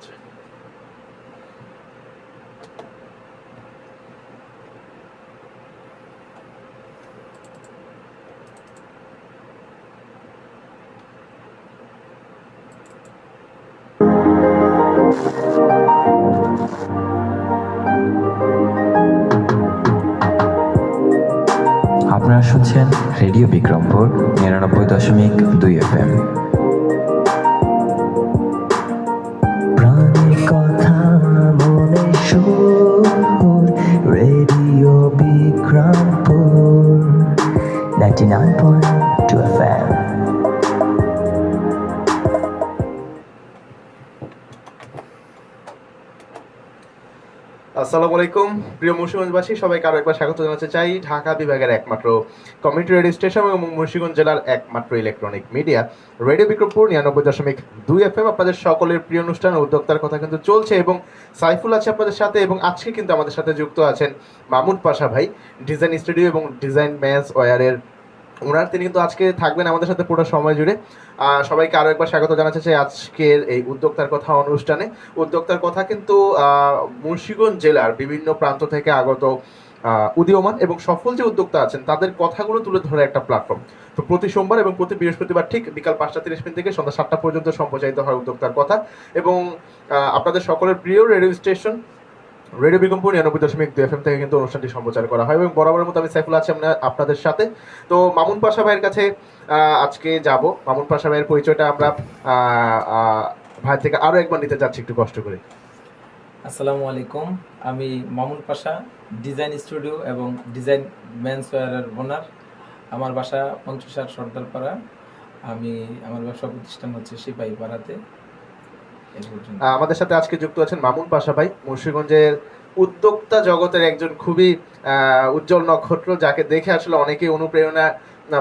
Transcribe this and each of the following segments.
হচ্ছে। আপনারা শুনছেন রেডিও বিক্রমপুর ৯৯.২ FM। প্রাণের কথা মনে সুর, রেডিও বিক্রমপুর 99.2 FM। আসসালামু আলাইকুম প্রিয় মুন্সিগঞ্জবাসী, সবাইকে আরো একবার স্বাগত জানাতে চাই ঢাকা বিভাগের একমাত্র কমিউনিটি রেডিও স্টেশন এবং মুন্সিগঞ্জ জেলার একমাত্র electronic media radio Bikrampur ৯৯.২ FM। আপনাদের সকলের প্রিয় অনুষ্ঠান উদ্যোক্তার কথা কিন্তু চলছে এবং সাইফুল আছে আপনাদের সাথে, এবং আজকে কিন্তু আমাদের সাথে যুক্ত আছেন মামুন পাশা ভাই, ডিজাইন স্টুডিও এবং ডিজাইন ম্যানস ওয়্যারের ওনার। তিনি কিন্তু আজকে থাকবেন আমাদের সাথে পুরো সময় জুড়ে। সবাইকে আরও একবার স্বাগত জানাতে চাই আজকের এই উদ্যোক্তার কথা অনুষ্ঠানে। উদ্যোক্তার কথা কিন্তু মুন্সিগঞ্জ জেলার বিভিন্ন প্রান্ত থেকে আগত উদীয়মান এবং সফল যে উদ্যোক্তা আছেন তাদের কথাগুলো তুলে ধরে একটা প্ল্যাটফর্ম। তো প্রতি সোমবার এবং প্রতি বৃহস্পতিবার ঠিক বিকাল ৫টা ৩০ থেকে সন্ধ্যা ৭টা পর্যন্ত সম্প্রচারিত হয় উদ্যোক্তার কথা। এবং আপনাদের সকলের প্রিয় radio station radio Bikrampur ৯৯.২ FM থেকে কিন্তু অনুষ্ঠানটি সম্প্রচার করা হয় এবং বরাবরের মতো আমি সাইফুল আছি আপনাদের সাথে। তো মামুন পাশা ভাইয়ের কাছে আজকে যাব। মামুন পাশা ভাইয়ের পরিচয়টা আমরা ভাই থেকে আরো একবার নিতে চাচ্ছি একটু কষ্ট করে। আসসালামু আলাইকুম, আমি মামুন পাশা, ডিজাইন স্টুডিও এবং ডিজাইন মেন্স ওয়্যারের ওনার। আমার বাসা ৫০ সর্দারপাড়া। আমার ব্যবসা প্রতিষ্ঠান হচ্ছে সিপাহীপাড়াতে। আমাদের সাথে আজকে যুক্ত আছেন মামুন পাশা ভাই, মুন্সিগঞ্জের উদ্যোক্তা জগতের একজন খুবই উজ্জ্বল নক্ষত্র, যাকে দেখে আসলে অনেকেই অনুপ্রেরণা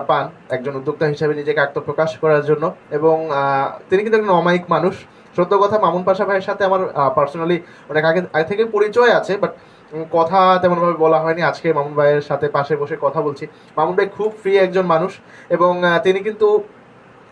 পান একজন উদ্যোক্তা হিসেবে নিজেকে আত্মপ্রকাশ করার জন্য। এবং তিনি কিন্তু একজন অমায়িক মানুষ। সত্য কথা, মামুন পাশা ভাইয়ের সাথে আমার পার্সোনালি অনেক আগে থেকে পরিচয় আছে, বাট কথা তেমনভাবে বলা হয়নি। আজকে মামুন ভাইয়ের সাথে পাশে বসে কথা বলছি। মামুন ভাই খুব ফ্রি একজন মানুষ এবং তিনি কিন্তু,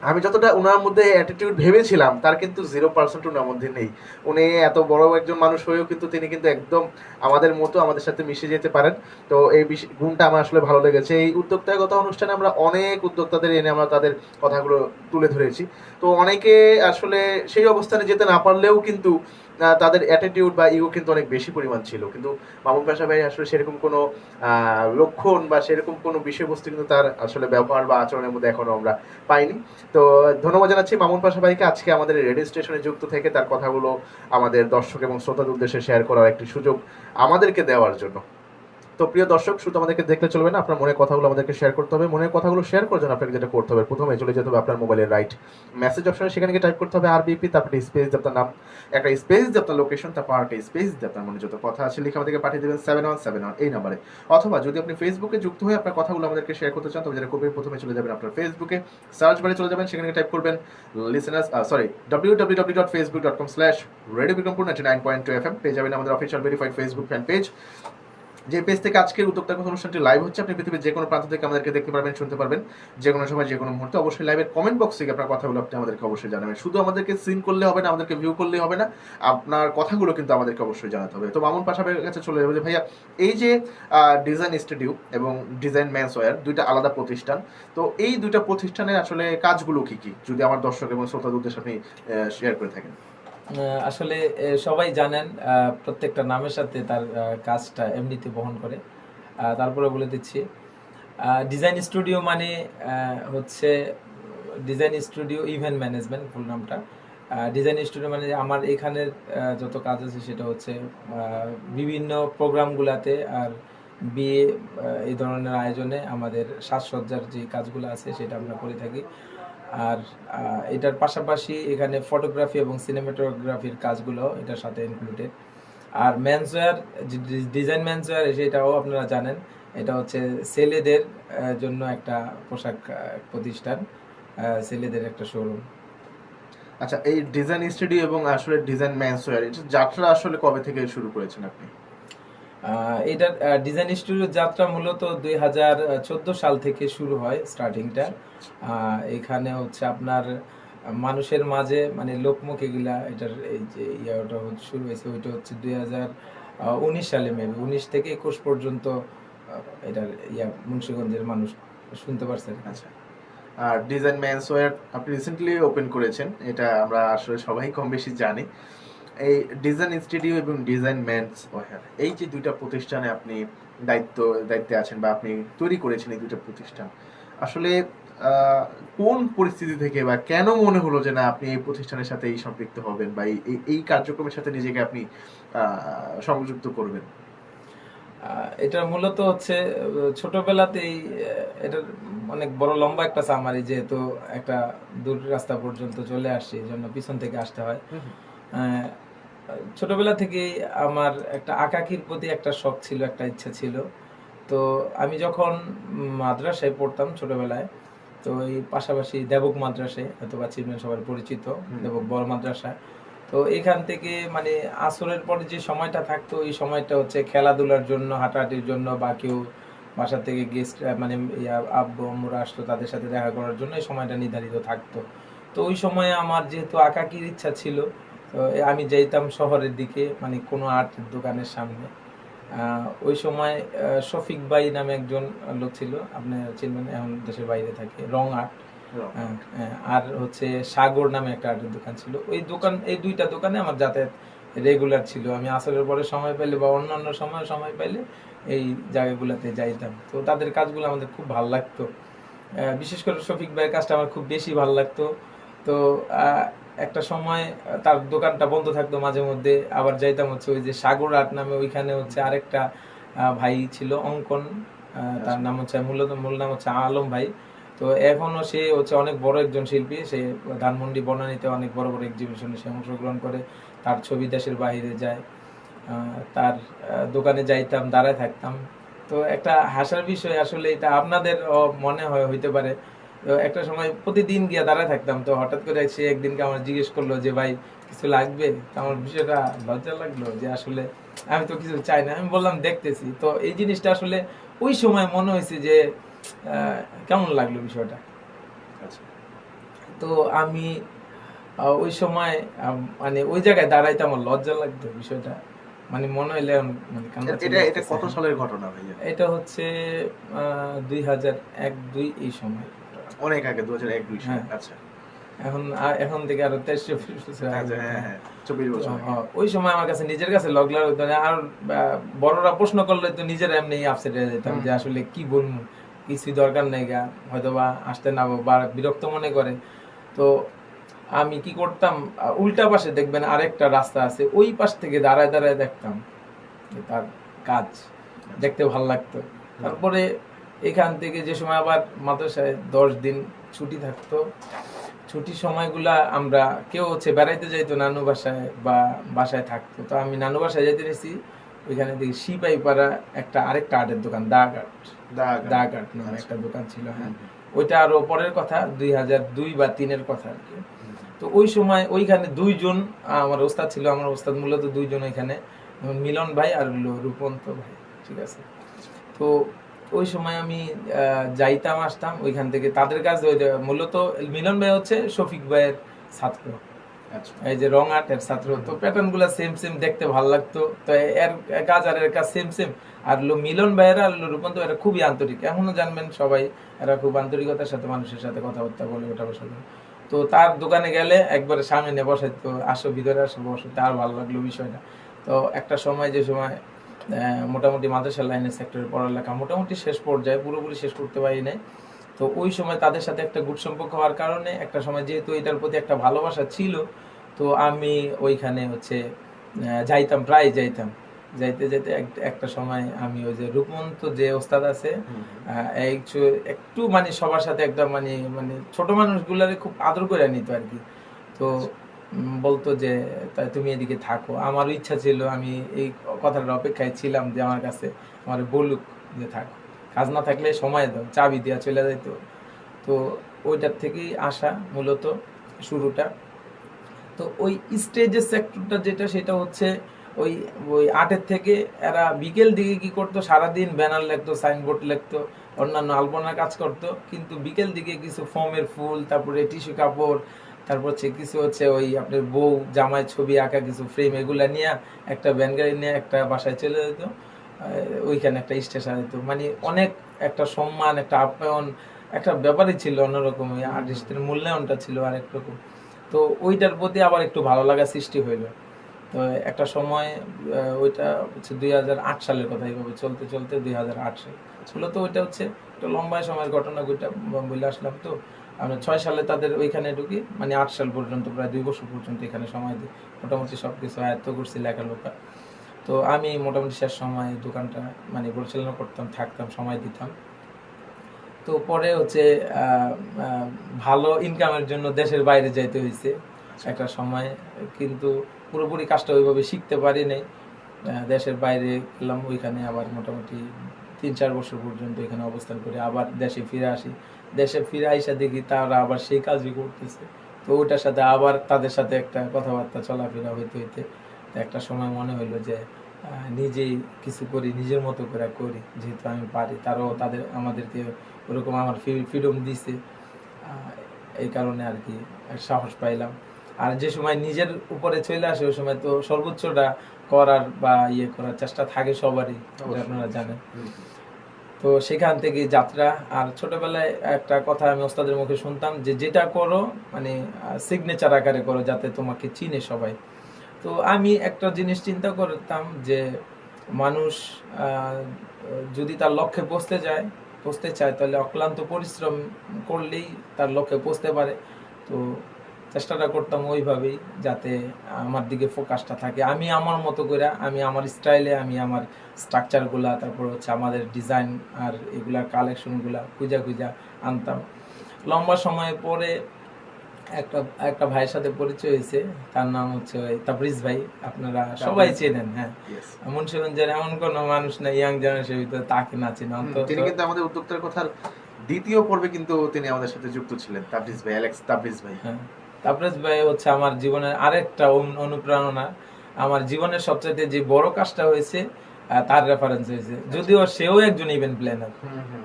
আমি যতটা ওনার মধ্যে অ্যাটিটিউড ভেবেছিলাম তার কিন্তু 0% ওনার মধ্যে নেই। উনি এত বড় একজন মানুষ হয়েও কিন্তু তিনি কিন্তু একদম আমাদের মতো আমাদের সাথে মিশে যেতে পারেন। তো এই গুণটা আমার আসলে ভালো লেগেছে। এই উদ্যোক্তাগত অনুষ্ঠানে আমরা অনেক উদ্যোক্তাদের এনে আমরা তাদের কথাগুলো তুলে ধরেছি। তো অনেকে আসলে সেই অবস্থানে যেতে না পারলেও কিন্তু তাদের অ্যাটিটিউড বা ইগো কিন্তু অনেক বেশি পরিমাণ ছিল, কিন্তু মামুন পাশা ভাই আসলে সেরকম কোনো লক্ষণ বা সেরকম কোনো বিষয়বস্তু কিন্তু তার আসলে ব্যবহার বা আচরণের মধ্যে এখনো আমরা পাইনি। তো ধন্যবাদ জানাচ্ছি মামুন পাশা ভাইকে আজকে আমাদের রেডিও স্টেশনে যুক্ত থেকে তার কথাগুলো আমাদের দর্শক এবং শ্রোতাদের উদ্দেশ্যে শেয়ার করার একটি সুযোগ আমাদেরকে দেওয়ার জন্য। তো প্রিয় দর্শক, শুধু আমাদেরকে দেখলে চলবে না, আপনার মনের কথাগুলো আমাদেরকে শেয়ার করতে হবে। মনের কথাগুলো শেয়ার করার জন্য আপনাকে যেটা করতে হবে, প্রথমে চলে যেতে হবে আপনার মোবাইলের রাইট মেসেজ অপশনে, সেখানে গিয়ে টাইপ করতে হবে আরবিপি, তারপরে স্পেস দিয়ে আপনার নাম, একটা স্পেস দিয়ে আপনার লোকেশন, তারপর একটা স্পেস দিয়ে আপনার মনে যত কথা আছে লিখে আমাদেরকে পাঠিয়ে দেবেন 7171 এই নাম্বারে। অথবা যদি আপনি ফেসবুকে যুক্ত হয়ে আপনার কথাগুলো আমাদেরকে শেয়ার করতে চান, তবে যেটা করবেন, প্রথমে চলে যাবেন আপনার ফেসবুকে, সার্চ বারে চলে যাবেন, সেখানে টাইপ করবেন লিসেনার্স www.facebook.com/radiobikrampur 99.2 FM, পেয়ে যাবেন আমাদের official verified Facebook fan page, যে পেজ থেকে আজকের উদ্যোক্তার কথা অনুষ্ঠানটি লাইভ হচ্ছে। আপনি পৃথিবীর যে কোনো প্রান্ত থেকে আমাদেরকে দেখতে পারবেন, শুনতে পারবেন, যে কোনো সময় যে কোনো মুহূর্তে। অবশ্যই লাইভের কমেন্ট বক্স থেকে আপনার কথাগুলো আপনি আমাদেরকে অবশ্যই জানাবেন। শুধু আমাদেরকে সিন করলে হবে না, আমাদেরকে ভিউ করলে হবে না, আপনার কথাগুলো কিন্তু আমাদেরকে অবশ্যই জানাতে হবে। তো মামুন পাশা ভাইয়ের কাছে চলে যাবে যে ভাইয়া, এই যে ডিজাইন স্টুডিও এবং ডিজাইন মেন্স ওয়্যার দুইটা আলাদা প্রতিষ্ঠান, তো এই দুইটা প্রতিষ্ঠানের আসলে কাজগুলো কি কি, যদি আমার দর্শক এবং শ্রোতাদের উদ্দেশ্যে আপনি শেয়ার করে থাকেন। আসলে সবাই জানেন প্রত্যেকটা নামের সাথে তার কাজটা এমনিতে বহন করে। তারপরে বলে দিচ্ছি, ডিজাইন স্টুডিও মানে হচ্ছে ডিজাইন স্টুডিও ইভেন্ট ম্যানেজমেন্ট, ফুল নামটা। ডিজাইন স্টুডিও মানে আমার এখানের যত কাজ আছে সেটা হচ্ছে বিভিন্ন প্রোগ্রামগুলোতে আর বিয়ে এই ধরনের আয়োজনে আমাদের সাজসজ্জার যে কাজগুলো আছে সেটা আমরা করে থাকি। আর এটার পাশাপাশি এখানে ফটোগ্রাফি এবং সিনেমাটোগ্রাফির কাজগুলো এটার সাথে ইনক্লুডেড। আর মেন্সওয়্যার, ডিজাইন মেন্সওয়্যার সেটাও আপনারা জানেন, এটা হচ্ছে ছেলেদের জন্য একটা পোশাক প্রতিষ্ঠান, ছেলেদের একটা শোরুম। আচ্ছা, এই ডিজাইন স্টুডিও এবং আসলে ডিজাইন মেন্সওয়্যার এটা যাত্রা আসলে কবে থেকে শুরু করেছেন আপনি? এটার ডিজাইন স্টুডিওর যাত্রা মূলত 2014 সাল থেকে শুরু হয় স্টার্টিংটা। এখানে হচ্ছে আপনার মানুষের মাঝে মানে লোকমুখে গিলা এটার এই যে ইয়াটা শুরু হয়েছে, ওইটা হচ্ছে 2019 সালে, মেবি 19 থেকে 21 পর্যন্ত এটার মুন্সিগঞ্জের মানুষ শুনতে পারছে আর কি। আচ্ছা, আর ডিজাইন মেন্স ওয়্যার আপনি রিসেন্টলি ওপেন করেছেন, এটা আমরা আসলে সবাই কম বেশি জানি। এই ডিজাইন স্টুডিও এবং ডিজাইন মেন্স ওয়্যার, এই যে দুইটা প্রতিষ্ঠানে আপনি দায়িত্বে আছেন বা আপনি তৈরি করেছেন এই দুইটা প্রতিষ্ঠান, আসলে কোন পরিস্থিতি থেকে বা কেন মনে হলো যে না আপনি এই প্রতিষ্ঠানের সাথে এই সম্পৃক্ত হবেন বা এই কার্যক্রমের সাথে নিজেকে আপনি সংযুক্ত করবেন? এটা মূলত হচ্ছে ছোটবেলাতেই এটার অনেক বড় লম্বা একটা সামারি, যেহেতু একটা দূর রাস্তা পর্যন্ত চলে আসছি, এই জন্য পিছন থেকে আসতে হয়। আহ, ছোটবেলা থেকেই আমার একটা আঁকাকির প্রতি একটা শখ ছিল, একটা ইচ্ছা ছিল। তো আমি যখন মাদ্রাসায় পড়তাম ছোটবেলায়, তো এই পাশাপাশি দেবক মাদ্রাসায়, অথবা চিনবেন সবার পরিচিত দেবক বড় মাদ্রাসা। তো এখান থেকে মানে আসরের পরে যে সময়টা থাকতো, এই সময়টা হচ্ছে খেলাধুলার জন্য, হাঁটাহাঁটির জন্য, বা কেউ বাসা থেকে গেস্ট মানে আব্বু আম্মুরা আসতো, তাদের সাথে দেখা করার জন্য এই সময়টা নির্ধারিত থাকতো। তো ওই সময়ে আমার যেহেতু আঁকাকির ইচ্ছা ছিল, তো আমি যাইতাম শহরের দিকে, মানে কোনো আর্টের দোকানের সামনে। ওই সময় শফিক ভাই নামে একজন লোক ছিল, আপনি চিনবেন, এখন দেশের বাইরে থাকে, রং আর্ট। হ্যাঁ, হ্যাঁ, আর হচ্ছে সাগর নামে একটা আর্টের দোকান ছিল। এই দুইটা দোকানে আমার যাতায়াত রেগুলার ছিল। আমি আসরের পরে সময় পাইলে বা অন্যান্য সময় পাইলে এই জায়গাগুলোতে যাইতাম। তো তাদের কাজগুলো আমাদের খুব ভালো লাগতো। বিশেষ করে শফিক ভাইয়ের কাজটা আমার খুব বেশি ভালো লাগতো। তো একটা সময় তার দোকানটা বন্ধ থাকতো মাঝে মধ্যে, আবার যাইতাম হচ্ছে ওই যে সাগর আর্ট নামে, ওইখানে হচ্ছে আরেকটা ভাই ছিল অঙ্কন, তার নাম হচ্ছে মূল নাম হচ্ছে আলম ভাই। তো এখনো সে হচ্ছে অনেক বড় একজন শিল্পী, সে ধানমন্ডি বনানীতে অনেক বড় বড় এক্সিবিশনে সে অংশগ্রহণ করে, তার ছবি দেশের বাইরে যায়। তার দোকানে যাইতাম, দাঁড়ায় থাকতাম। তো একটা হাসার বিষয় আসলে, এটা আপনাদের মনে হইতে পারে, তো একটা সময় প্রতিদিন গিয়ে দাঁড়ায় থাকতাম। তো হঠাৎ করে সে একদিনকে আমার জিজ্ঞেস করলো যে ভাই কিছু লাগবে। তো আমার বিষয়টা লজ্জা লাগলো যে আসলে আমি তো কিছু চাই না, আমি বললাম দেখতেছি। তো এই জিনিসটা আসলে ওই সময় মনে হয়েছে যে কেমন লাগলো বিষয়টা। আচ্ছা, তো আমি ওই সময় মানে ওই জায়গায় দাঁড়াইতে আমার লজ্জা লাগতো বিষয়টা, মানে মনে হইলে মানে কান্না চলে এটা আসতেছে। কত সালের ঘটনা ভাইয়া? এটা হচ্ছে 2001-2 এই সময়। অনেক আগে, 2001-2 সালে। হ্যাঁ, আচ্ছা এখন থেকে আরো 23-24 বছর আগে। আচ্ছা, হ্যাঁ হ্যাঁ, 24 বছর আগে। ওই সময় আমার কাছে নিজের কাছে লজ্জা লাগতো না। আর বড়রা প্রশ্ন করলে তো নিজের এমনি আপসেট হয়ে যেতাম যে আসলে কি বলবো, কিছুই দরকার নেই গা, হয়তো বা আসতে না বা বিরক্ত মনে করে। তো আমি কি করতাম, উল্টা পাশে দেখবেন আরেকটা রাস্তা আছে, ওই পাশ থেকে দাঁড়ায় দাঁড়ায় দেখতাম যে তার কাজ দেখতে ভালো লাগতো। তারপরে এখান থেকে যে সময় আবার মাদ্রাসায় 10 দিন ছুটি থাকতো, ছুটির সময়গুলা আমরা কেউ হচ্ছে বেড়াইতে যাইতো নানু বাসায় বা বাসায় থাকতো। তো আমি নানু বাসায় যাইতে নিয়েছি, ওইখানে দেখি সিপাইপাড়া আরেকটা আর্টের দোকান, দাগ আর্ট নামে একটা দোকান ছিল। হ্যাঁ, ওইটা আরো পরের কথা, 2002 বা 3-এর কথা আর কি। তো ওই সময় ওইখানে দুইজন আমার ওস্তাদ ছিল, আমার ওস্তাদ মূলত দুইজন ওইখানে, মিলন ভাই আর হলো রূপন্ত ভাই, ঠিক আছে। তো ওই সময় আমি যাইতাম আসতাম ওইখান থেকে, তাদের কাজ মূলত মিলন ভাই হচ্ছে শফিক ভাইয়ের ছাত্র, এই যে রং আর্টের ছাত্র। তো প্যাটার্ন গুলা সেম সেম, দেখতে ভালো লাগতো। তো এর কাজ আর এর কাজ সেম সেম। আর মিলন ভাইয়েরা আর রূপন্ত ভাইয়েরা খুবই আন্তরিক, এখনো জানবেন সবাই, এরা খুব আন্তরিকতার সাথে মানুষের সাথে কথাবার্তা বলে, ওঠা বসা করে। তো তার দোকানে গেলে একবারে সামনে নিয়ে বসাইতো, আসো ভিতরে আসো বসো, তার ভালো লাগলো বিষয়টা। তো একটা সময় যে সময় মোটামুটি মাদ্রাসা লাইনের সেক্টরে পড়ালেখা মোটামুটি শেষ পর্যায়ে, পুরোপুরি শেষ করতে পারি নাই। তো ওই সময় তাদের সাথে একটা গুড সম্পর্ক হওয়ার কারণে একটা সময় যেহেতু এটার প্রতি একটা ভালোবাসা ছিল, তো আমি ওইখানে হচ্ছে যাইতাম, প্রায় যাইতাম। যাইতে যাইতে একটা সময় আমি ওই যে রূপমন্ত যে ওস্তাদ আছে, একটু মানে সবার সাথে একদম মানে মানে ছোট মানুষগুলারে খুব আদর করে নিত আর কি। তো বলতো যে তাই তুমি এদিকে থাকো, আমার ইচ্ছা ছিল, আমি এই কথাটার অপেক্ষায় ছিলাম যে আমার কাছে আমার বলুক যে থাকো, কাজ না থাকলে সময় দাও, চাবি দিয়া চলে যাইতো। তো ওইটার থেকেই আসা মূলত শুরুটা। তো ওই স্টেজের সেক্টরটা যেটা, সেটা হচ্ছে ওই ওই আর্টের থেকে এরা বিকেল দিকে কি করতো, সারাদিন ব্যানার লিখতো, সাইনবোর্ড লিখতো, অন্যান্য আলপনার কাজ করতো, কিন্তু বিকেল দিকে কিছু ফোমের ফুল, তারপরে টিস্যু কাপড়, তারপর হচ্ছে কিছু হচ্ছে ওই আপনার বউ জামাই ছবি আঁকা কিছু ফ্রেম এগুলা নিয়ে একটা ভ্যান গাড়ি নিয়ে একটা বাসায় চলে যেত, ওইখানে একটা স্টেশন যেত, মানে অনেক একটা সম্মান একটা আপ্যায়ন একটা ব্যাপারই ছিল অন্যরকম, ওই আর্টিস্টের মূল্যায়নটা ছিল আরেক রকম। তো ওইটার প্রতি আবার একটু ভালো লাগা সৃষ্টি হইলো। তো একটা সময় ওইটা হচ্ছে 2008 সালের কথা, এইভাবে চলতে চলতে 2008 সাল ছিল। তো ওইটা হচ্ছে একটা লম্বা সময়ের ঘটনা, ওইটা বলে আসলাম। তো আমরা 6 সালে তাদের ওইখানে ঢুকি, মানে 8 সাল পর্যন্ত প্রায় 2 বছর পর্যন্ত এখানে সময় দিই, মোটামুটি সব কিছু আয়ত্ত করছি লেখালেখা। তো আমি মোটামুটি শেষ সময় দোকানটা মানে পরিচালনা করতাম, থাকতাম, সময় দিতাম। তো পরে হচ্ছে ভালো ইনকামের জন্য দেশের বাইরে যাইতে হয়েছে একটা সময়, কিন্তু পুরোপুরি কাজটা ওইভাবে শিখতে পারি নাই। দেশের বাইরে গেলাম, ওইখানে আবার মোটামুটি 3-4 বছর পর্যন্ত এখানে অবস্থান করে আবার দেশে ফিরে আসি। দেশে ফিরে আইসা দেখি তারা আবার সেই কাজই করতেছে। তো ওইটার সাথে আবার তাদের সাথে একটা কথাবার্তা চলাফেরা হইতে হইতে একটা সময় মনে হইলো যে নিজেই কিছু করি, নিজের মতো করে করি, যেহেতু আমি পারি। তারাও আমাদেরকে ওরকম আমার ফ্রিডম দিছে, এই কারণে আর কি সাহস পাইলাম। আর যে সময় নিজের উপরে চলে আসে ওই সময় তো সর্বোচ্চটা করার বা ইয়ে করার চেষ্টা থাকে সবারই, আপনারা জানেন। তো সেখান থেকে যাত্রা। আর ছোটবেলায় একটা কথা আমি ওস্তাদের মুখে শুনতাম যে যেটা করো মানে সিগনেচার আকারে করো, যাতে তোমাকে চিনে সবাই। তো আমি একটা জিনিস চিন্তা করতাম যে মানুষ যদি তার লক্ষ্যে পৌঁছতে চায় তাহলে অক্লান্ত পরিশ্রম করলেই তার লক্ষ্যে পৌঁছতে পারে। তো চেষ্টাটা করতাম ওইভাবেই, যাতে আমার দিকে ফোকাসটা থাকে, আমি আমার মতো করে, আমি আমার স্টাইলে, আমি আমার স্ট্রাকচারগুলা, তারপর হচ্ছে আমাদের ডিজাইন আর এগুলা কালেকশনগুলা খুঁজা আনতাম। লম্বা সময় পরে একটা একটা ভাইয়ের সাথে পরিচয় হয়েছে, তার নাম হচ্ছে তাবরিজ ভাই, আপনারা সবাই চেনেন। হ্যাঁ, মুন্সিগঞ্জের এমন কোন মানুষ না ইয়াং জেনারেশনের ভিতরে তাকে না চেনে। তিনি কিন্তু আমাদের উদ্যোক্তার কথার দ্বিতীয় পর্বে কিন্তু তিনি আমাদের সাথে যুক্ত ছিলেন, তাবরিজ ভাই, অ্যালেক্স তাবরিজ ভাই। হ্যাঁ, তাবরিজ ভাই হচ্ছে আমার জীবনের আরেকটা অনুপ্রেরণা। আমার জীবনের সবচেয়ে যে বড় কাজটা হয়েছে তার রেফারেন্স হয়েছে, যদিও সেও একজন ইভেন্ট প্ল্যানার।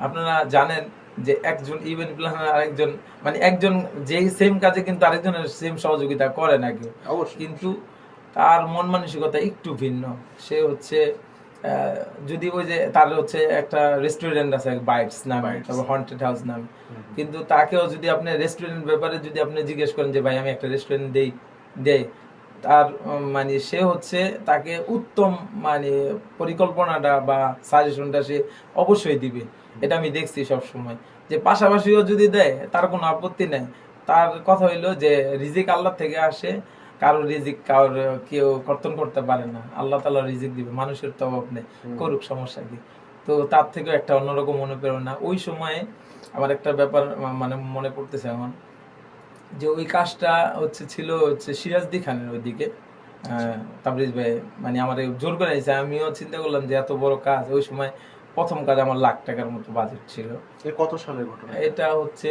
আপনারা জানেন যে একজন ইভেন্ট প্ল্যানার আরেকজন, মানে একজন যে সেম কাজে কিন্তু আরেকজনের সেম সহযোগিতা করে না কেউ, কিন্তু তার মন মানসিকতা একটু ভিন্ন। সে হচ্ছে যদি ওই যে তার হচ্ছে একটা রেস্টুরেন্ট আছে বাইটস নামে, তারপর হন্টেড হাউস নামে, কিন্তু তাকেও যদি আপনি রেস্টুরেন্ট ব্যাপারে যদি আপনি জিজ্ঞেস করেন যে ভাই আমি একটা রেস্টুরেন্ট দেই, তার মানে সে হচ্ছে তাকে উত্তম মানে পরিকল্পনাটা বা সাজেশনটা সে অবশ্যই দিবে। এটা আমি দেখছি সব সময়, যে পাশাপাশিও যদি দেয় তার কোনো আপত্তি নাই। তার কথা হইলো যে রিজিক আল্লাহ থেকে আসে, কারো রিজিক কেউ কর্তন করতে পারে না, আল্লাহ তাআলা রিজিক দিবে, মানুষের তো অভাব নেই, করুক, সমস্যা কি। তো তার থেকে একটা অন্যরকম অনুপ্রেরণা। ওই সময়ে আমার একটা ব্যাপার মানে মনে পড়তেছে এখন, যে ওই কাজটা ছিল সিরাজদি খানের ওইদিকে। তাবরিজ ভাই মানে আমার জোর করে নিয়েছে, আমিও চিন্তা করলাম যে এত বড় কাজ। ওই সময় প্রথম কাজ আমার লাখ টাকার মতো বাজেট ছিল। কত সালের ঘটনা এটা? হচ্ছে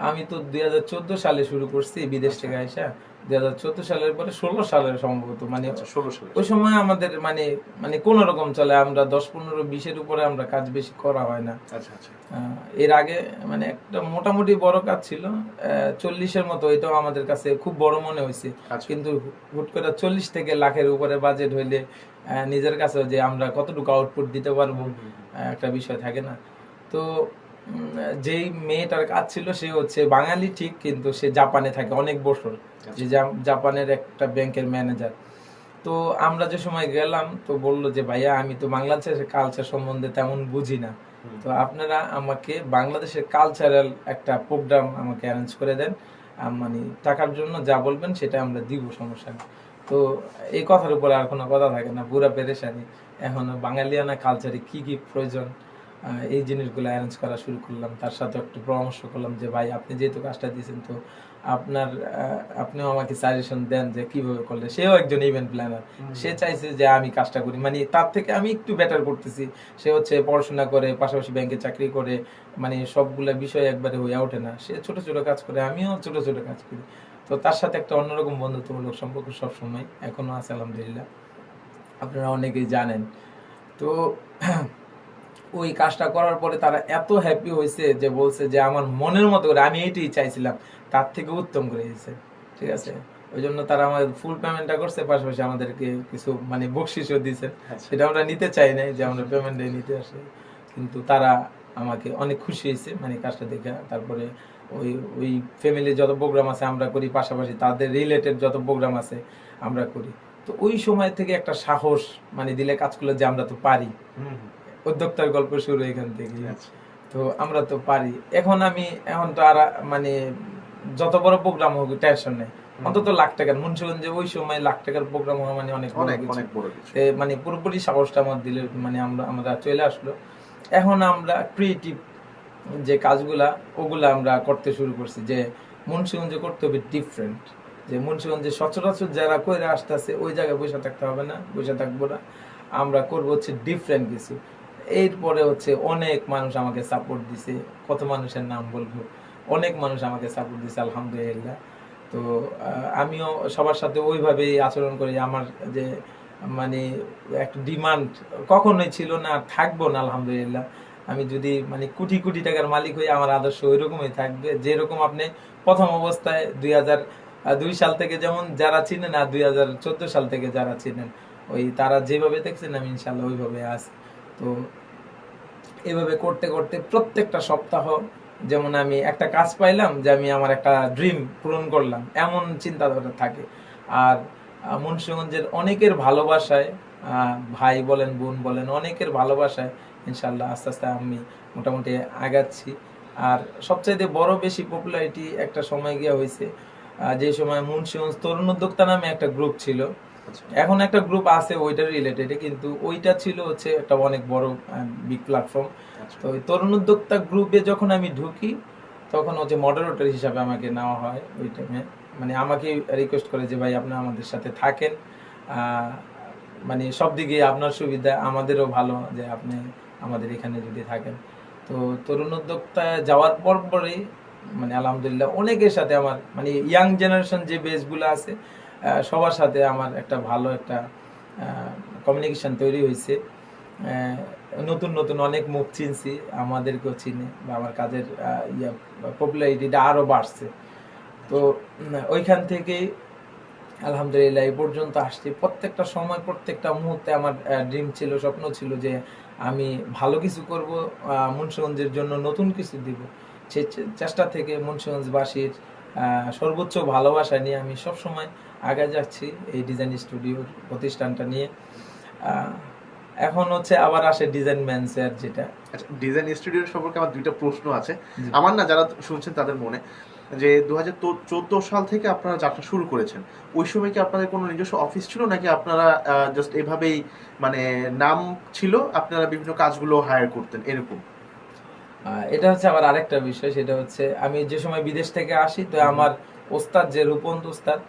আমি তো 2014 সালে শুরু করছি বিদেশ থেকে আইসা, 2014 সালের পরে 16 সালের সম্ভবত, মানে 16 সালে ওই সময় আমাদের মানে মানে কোন রকম চলে, আমরা 10-15-20-এর উপরে আমরা কাজ বেশি করা হয় না। এর আগে মানে একটা মোটামুটি বড় কাজ ছিল 40-এর মতো, এটাও আমাদের কাছে খুব বড় মনে হয়েছে। কিন্তু হুট করে 40 থেকে লাখের উপরে বাজেট হইলে নিজের কাছে যে আমরা কতটুকু আউটপুট দিতে পারবো একটা বিষয় থাকে না। তো যেই মেয়েটার কাজ ছিল সে হচ্ছে বাঙালি ঠিক, কিন্তু সে জাপানে থাকে অনেক বছর, যে জাপানের একটা ব্যাংকের ম্যানেজার। তো আমরা যে সময় গেলাম তো বললো যে ভাইয়া আমি তো বাংলাদেশের কালচার সম্বন্ধে তেমন বুঝি না, তো আপনারা আমাকে বাংলাদেশের কালচারাল একটা প্রোগ্রাম আমাকে অ্যারেঞ্জ করে দেন, মানে টাকার জন্য যা বলবেন সেটা আমরা দিব, সমস্যা নেই। তো এই কথার উপরে আর কোনো কথা থাকে না, পুরা পেরেশানি। এখন বাঙালিয়ানা কালচারে কি কি প্রয়োজন এই জিনিসগুলো অ্যারেঞ্জ করা শুরু করলাম। তার সাথে একটু পরামর্শ করলাম যে ভাই আপনি যেহেতু কাজটা দিয়েছেন, তো আপনিও আমাকে সাজেশন দেন যে কিভাবে করলে। সেও একজন ইভেন্ট প্ল্যানার, সে চাইছে যে আমি কাজটা করি, মানে তার থেকে আমি একটু বেটার করতেছি। সে হচ্ছে পড়াশোনা করে, পাশাপাশি ব্যাংকে চাকরি করে, মানে সবগুলা বিষয় একবারে হয়ে ওঠে না। সে ছোট ছোট কাজ করে, আমিও ছোট ছোট কাজ করি। তো তার সাথে একটা অন্যরকম বন্ধুত্বমূলক সম্পর্ক সবসময় এখনো আছে আলহামদুলিল্লাহ, আপনারা অনেকেই জানেন। তো ওই কাজটা করার পরে তারা এত হ্যাপি হয়েছে যে বলছে যে আমার মনের মতো করে, আমি এইটাই চাইছিলাম, তার থেকে উত্তম করে দিয়েছে, ঠিক আছে। ওই জন্য তারা আমাদের ফুল পেমেন্টটা করছে, পাশাপাশি আমাদেরকে কিছু মানে বকশিসও দিয়েছে। সেটা আমরা নিতে চাই নাই যে আমরা পেমেন্ট নিতে আসি, কিন্তু তারা আমাকে অনেক খুশি হয়েছে মানে কাজটা দেখে। তারপরে ওই ওই ফ্যামিলির যত প্রোগ্রাম আছে আমরা করি, পাশাপাশি তাদের রিলেটেড যত প্রোগ্রাম আছে আমরা করি। তো ওই সময় থেকে একটা সাহস মানে দিলে কাজগুলো যে আমরা তো পারি, উদ্যোক্তার গল্প শুরু এখান থেকে। তো আমরা তো পারি। এখন তো আর মানে যত বড় প্রোগ্রাম হোক টেনশন নেই, অন্তত লাখ টাকার মুন্সিগঞ্জে ওই সময় লাখ টাকার প্রোগ্রাম হওয়া মানে অনেক বড় কিছু। মানে পুরোপুরি সাহসটা আমার দিলে মানে আমরা চলে আসলো। এখন আমরা ক্রিয়েটিভ যে কাজগুলা ওগুলা আমরা করতে শুরু করছি, যে মুন্সিগঞ্জে করতে হবে ডিফারেন্ট, যে মুন্সিগঞ্জে সচরাচর যারা কইরা আসতেছে ওই জায়গায় বসে থাকতে হবে না, বসে থাকবো না, আমরা করবো হচ্ছে ডিফারেন্ট কিছু। এরপরে হচ্ছে অনেক মানুষ আমাকে সাপোর্ট দিছে, কত মানুষের নাম বলবো, অনেক মানুষ আমাকে সাপোর্ট দিছে আলহামদুলিল্লাহ। তো আমিও সবার সাথে ওইভাবেই আচরণ করি। আমার যে মানে একটা ডিমান্ড কখনোই ছিল না, থাকবো না আলহামদুলিল্লাহ। আমি যদি মানে কোটি কোটি টাকার মালিক হই, আমার আদর্শ ওই রকমই থাকবে, যেরকম আপনি প্রথম অবস্থায় 2002 সাল থেকে যেমন যারা চিনেন আর 2014 সাল থেকে যারা চিনেন, ওই তারা যেভাবে দেখছেন আমি ইনশাল্লাহ ওইভাবে আছি। তো এভাবে করতে করতে প্রত্যেকটা সপ্তাহ যেমন আমি একটা কাজ পাইলাম, যে আমি আমার একটা ড্রিম পূরণ করলাম, এমন চিন্তাধারা থাকে। আর মুন্সিগঞ্জের অনেকের ভালোবাসায়, ভাই বলেন বোন বলেন, অনেকের ভালোবাসায় ইনশাল্লাহ আস্তে আস্তে আমি মোটামুটি আগাচ্ছি। আর সবচাইতে বড় বেশি পপুলারিটি একটা সময় গিয়ে হয়েছে, যে সময় মুন্সিগঞ্জ তরুণ উদ্যোক্তা নামে একটা গ্রুপ ছিল। এখন একটা গ্রুপ আছে ওইটার রিলেটেড, কিন্তু ওইটা ছিল হচ্ছে একটা অনেক বড় বিগ প্ল্যাটফর্ম। তো ওই তরুণ উদ্যোক্তা গ্রুপে যখন আমি ঢুকি, তখন হচ্ছে মডারেটর হিসাবে আমাকে নেওয়া হয় ওই টাইমে। মানে আমাকে রিকোয়েস্ট করে যে ভাই আপনি আমাদের সাথে থাকেন, মানে সব দিকে আপনার সুবিধা, আমাদেরও ভালো যে আপনি আমাদের এখানে যদি থাকেন। তো তরুণ উদ্যোক্তা যাওয়ার পরই মানে আলহামদুলিল্লাহ অনেকের সাথে আমার মানে ইয়াং জেনারেশন যে বেসগুলো আছে সবার সাথে আমার একটা ভালো একটা কমিউনিকেশন তৈরি হয়েছে। নতুন নতুন অনেক মুখ চিনছি, আমাদেরকেও চিনে, বা আমার কাজের পপুলারিটিটা আরও বাড়ছে। তো ওইখান থেকেই আলহামদুলিল্লাহ এই পর্যন্ত আসছি। প্রত্যেকটা সময় প্রত্যেকটা মুহূর্তে আমার ড্রিম ছিল, স্বপ্ন ছিল যে আমি ভালো কিছু করব, মুন্সিগঞ্জের জন্য নতুন কিছু দিব। সেই চেষ্টা থেকে মুন্সিগঞ্জবাসীর সর্বোচ্চ ভালোবাসা নিয়ে আমি সব সময় আগে যাচ্ছি এই ডিজাইন স্টুডিওর প্রতিষ্ঠানটা নিয়ে। এখন হচ্ছে আবার আসে ডিজাইন ম্যানসের যেটা। আচ্ছা, ডিজাইন স্টুডিওর সম্পর্কে আমার দুইটা প্রশ্ন আছে আমার, না যারা শুনছেন তাদের মনে, যে 2014 সাল থেকে আপনারা যাত্রা শুরু করেছেন, ওই সময় কি আপনাদের কোনো নিজস্ব অফিস ছিল, নাকি আপনারা জাস্ট এভাবেই মানে নাম ছিল, আপনারা বিভিন্ন কাজগুলো হায়ার করতেন এরকম? এটা হচ্ছে আবার আরেকটা বিষয়, সেটা হচ্ছে আমি যে সময় বিদেশ থেকে আসি, তো আমার ওস্তাদ যে রূপন্ত ওস্তাদ,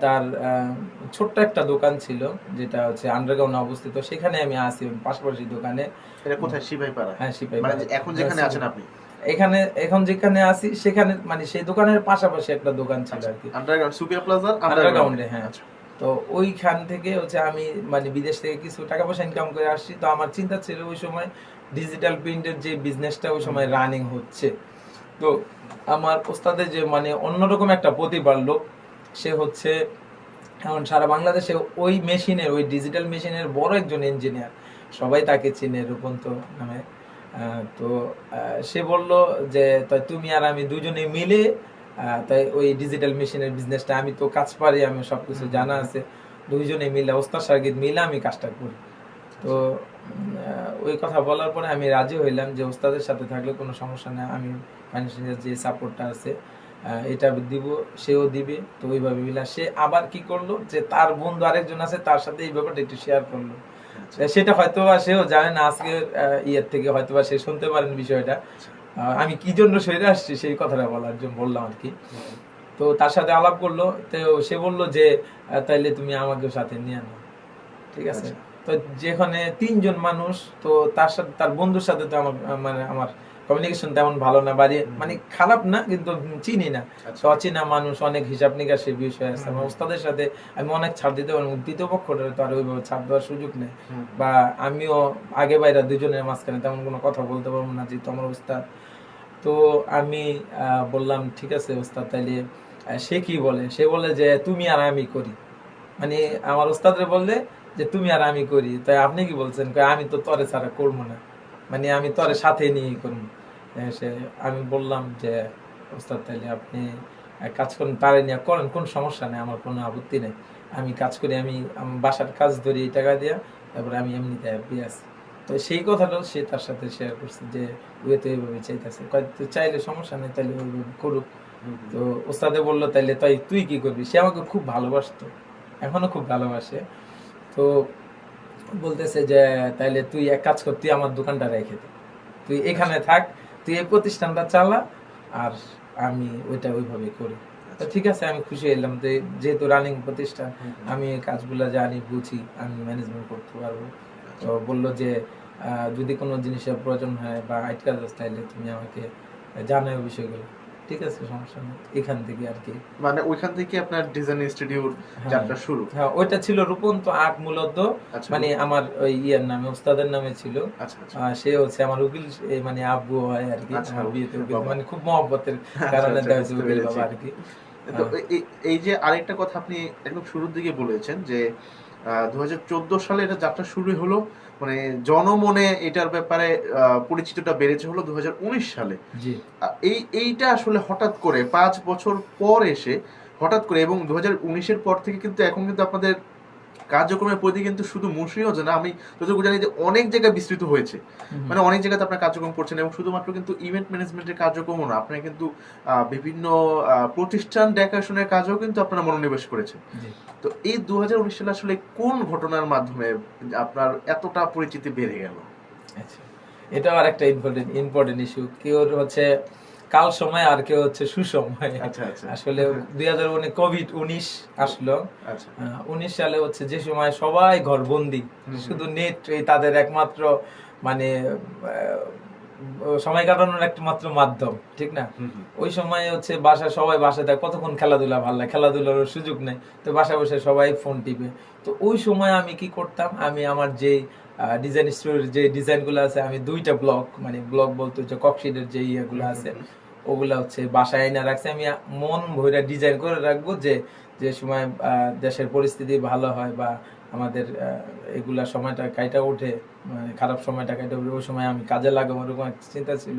তার ছোট্ট একটা দোকান ছিল যেটা হচ্ছে আন্ডারগ্রাউন্ডে অবস্থিত, সেখানে আমি আসি পাশাপাশি দোকানে। এটা কোথায়? সিপাহীপাড়া? হ্যাঁ, সিপাহীপাড়া। মানে এখন যেখানে আছেন আপনি? এখন যেখানে আছি সেখানে মানে সেই দোকানের পাশাপাশি একটা দোকান ছিল আর কি, আন্ডারগ্রাউন্ড সুপিয়া প্লাজার আন্ডারগ্রাউন্ডে। হ্যাঁ, তো ওইখান থেকে হচ্ছে আমি মানে বিদেশ থেকে কিছু টাকা পয়সা ইনকাম করে আসছি। তো আমার চিন্তা ছিল ওই সময় ডিজিটাল প্রিন্টের যে বিজনেসটা ওই সময় রানিং হচ্ছে, তো আমার ওস্তাদের যে মানে অন্যরকম একটা প্রতিভার লোক, সে হচ্ছে এখন সারা বাংলাদেশে ওই মেশিনের, ওই ডিজিটাল মেশিনের বড় একজন ইঞ্জিনিয়ার, সবাই তাকে চিনে রূপন্ত নামে। তো সে বলল যে তাই তুমি আর আমি দুজনে মিলে তাই ওই ডিজিটাল মেশিনের বিজনেসটা, আমি তো কাজ পারি, আমি সবকিছু জানা আছে, দুইজনে মিলে ওস্তাদ শাগিদ মিলে আমি কাজটা করি। তো ওই কথা বলার পরে আমি রাজি হইলাম যে ওস্তাদের সাথে থাকলে কোনো সমস্যা নেই, আমি ফাইন্যান্সিয়াল যে সাপোর্টটা আছে এটা দিব, সেও দিবে। তো ওইভাবে মিলা সে আবার কি করলো যে তার বন্ধু আরেকজন আছে, তার সাথে এই ব্যাপারটা একটু শেয়ার করলো। সেটা হয়তো বা সেও জানে না, আজকে ইয়ের থেকে হয়তো বা সে শুনতে পারেন বিষয়টা, আমি কি জন্য সরে আসছি সেই কথাটা বলার জন্য বললাম আর কি। তো তার সাথে আলাপ করলো, তো সে বললো যে তাইলে তুমি আমাকে সাথে নিয়ে নাও, ঠিক আছে। তো যেখানে 3 জন মানুষ, তো তার সাথে তার বন্ধুর সাথে তো আমার মানে আমার কমিউনিকেশন তেমন ভালো না, বাড়ি মানে খারাপ না, কিন্তু চিনি না, তো অচেনা মানুষ, অনেক হিসাব নিকাশের বিষয় আছে। আমার ওস্তাদের সাথে আমি অনেক ছাড় দিতে পারবো, দ্বিতীয় পক্ষটা তো আর ওইভাবে ছাড় দেওয়ার সুযোগ নেই, বা আমিও আগে বাইরে দুজনের মাঝখানে তেমন কোনো কথা বলতে পারবো না, যেহেতু আমার ওস্তাদ। তো আমি বললাম ঠিক আছে ওস্তাদ, তাইলে সে কি বলে, সে বলে যে তুমি আর আমি করি, মানে আমার ওস্তাদরে বললে যে তুমি আর আমি করি, তাই আপনি কি বলছেন? কয়, আমি তো তরে ছাড়া করবো না, মানে আমি তরে সাথে নিয়ে করবো। সে আমি বললাম যে ওস্তাদ তাইলে আপনি এক কাজ করেন, তারে নিয়ে করেন, কোন সমস্যা নেই, আমার কোনো আপত্তি নেই, আমি কাজ করি, আমি আমার বাসার কাজ ধরি এই টাকা দিয়া, তারপরে আমি এমনিতে হ্যাপি আছি। তো সেই কথাটাও সে তার সাথে শেয়ার করছে যে ওই তো এইভাবে চাইতেছে, কয় তুই চাইলে সমস্যা নেই, তাইলে ওইভাবে করুক। তো ওস্তাদে বললো তাইলে তাই তুই কি করবি? সে আমাকে খুব ভালোবাসতো, এখনো খুব ভালোবাসে। তো বলতেছে যে তাইলে তুই এক কাজ কর, তুই আমার দোকানটা রেখে দে, তুই এখানে থাক, তুই এই প্রতিষ্ঠানটা চালা, আর আমি ওইটা ওইভাবে করি। তো ঠিক আছে, আমি খুশি হলাম যে যেহেতু রানিং প্রতিষ্ঠান, আমি এই কাজগুলো জানি, বুঝি, আমি ম্যানেজমেন্ট করতে পারবো। তো বললো যে যদি কোনো জিনিসের প্রয়োজন হয় বা আইট কাজ তাইলে তুমি আমাকে জানাও বিষয়গুলো। ঠিক আছে, সমস্যা নেই। এখান থেকে আর কি, মানে ওইখান থেকে আপনার ডিজাইন স্টুডিওর হ্যাঁ যাত্রা শুরু। হ্যাঁ, ওইটা ছিল রূপন্ত আর্ট মূলত, আচ্ছা, মানে আমার ওই ইয়ের নামে, ওস্তাদের নামে ছিল। আচ্ছা, আচ্ছা, সে হচ্ছে আমার উকিল, মানে আব্বু হয় আর কি, আচ্ছা, আমার বিয়েতে উকিল, বাবা। মানে খুব মহব্বতের আচ্ছা, কারণে আচ্ছা, দেওয়া হয়েছে বুঝতে উকিল পেরেছি। বাবা আর কি। তো হ্যাঁ। এই যে আরেকটা কথা আপনি একদম শুরুর দিকে বলেছেন যে 2014 সালে এটা যাত্রা শুরু হলো, মানে জনমনে এটার ব্যাপারে পরিচিতটা বেড়েছে হলো 2019 সালে। জি। এইটা আসলে হঠাৎ করে 5 বছর পর এসে হঠাৎ করে, এবং 2019-এর পর থেকে কিন্তু এখন কিন্তু আপনাদের কার্যক্রমের পরিধি কিন্তু শুধু মুন্সিগঞ্জ না, আমি যতটুকু জানি যে অনেক জায়গায় বিস্তৃত হয়েছে, মানে অনেক জায়গাতে আপনার কার্যক্রম করছেন, এবং শুধুমাত্র কিন্তু ইভেন্ট ম্যানেজমেন্টের কার্যক্রমও না, আপনারা কিন্তু বিভিন্ন প্রতিষ্ঠান ডেকোরেশনের কাজেও কিন্তু আপনারা মনোনিবেশ করেছেন। জি। তো এই 2019 সালে আসলে কোন ঘটনার মাধ্যমে আপনার এতটা পরিচিতি বেড়ে গেল? আচ্ছা, এটাও আর একটা ইম্পর্টেন্ট ইস্যু। কেউ হচ্ছে কাল সময়, আর কেউ হচ্ছে সুসময়। আচ্ছা, আচ্ছা, আসলে 2019 কোভিড-19 আসলো। আচ্ছা, 19 সালে হচ্ছে যে সময় সবাই ঘরবন্দি, শুধু নেট তাদের একমাত্র, মানে সময় কাটানোর একমাত্র মাধ্যম, ঠিক না? ওই সময় হচ্ছে বাসায় সবাই বাসায় থাকে, কতক্ষণ খেলাধুলা ভালো লাগে, খেলাধুলার সুযোগ নেই, তো বাসায় বসে সবাই ফোন টিপে। তো ওই সময় আমি কি করতাম, আমি আমার যে ডিজাইন স্টোরের যে ডিজাইনগুলো আছে, আমি 2টা ব্লক, মানে ব্লক বলতে হচ্ছে ককশিটের যে ইয়েগুলো আছে, ওগুলা হচ্ছে বাসায় এনে রাখছি। আমি মন ভরে ডিজাইন করে রাখবো যে যে সময় দেশের পরিস্থিতি ভালো হয় বা আমাদের এগুলা সময়টা কাইটা ওঠে, মানে খারাপ সময়টা কাইটা ওঠে, ওই সময় আমি কাজে লাগাবো, এরকম একটা চিন্তা ছিল।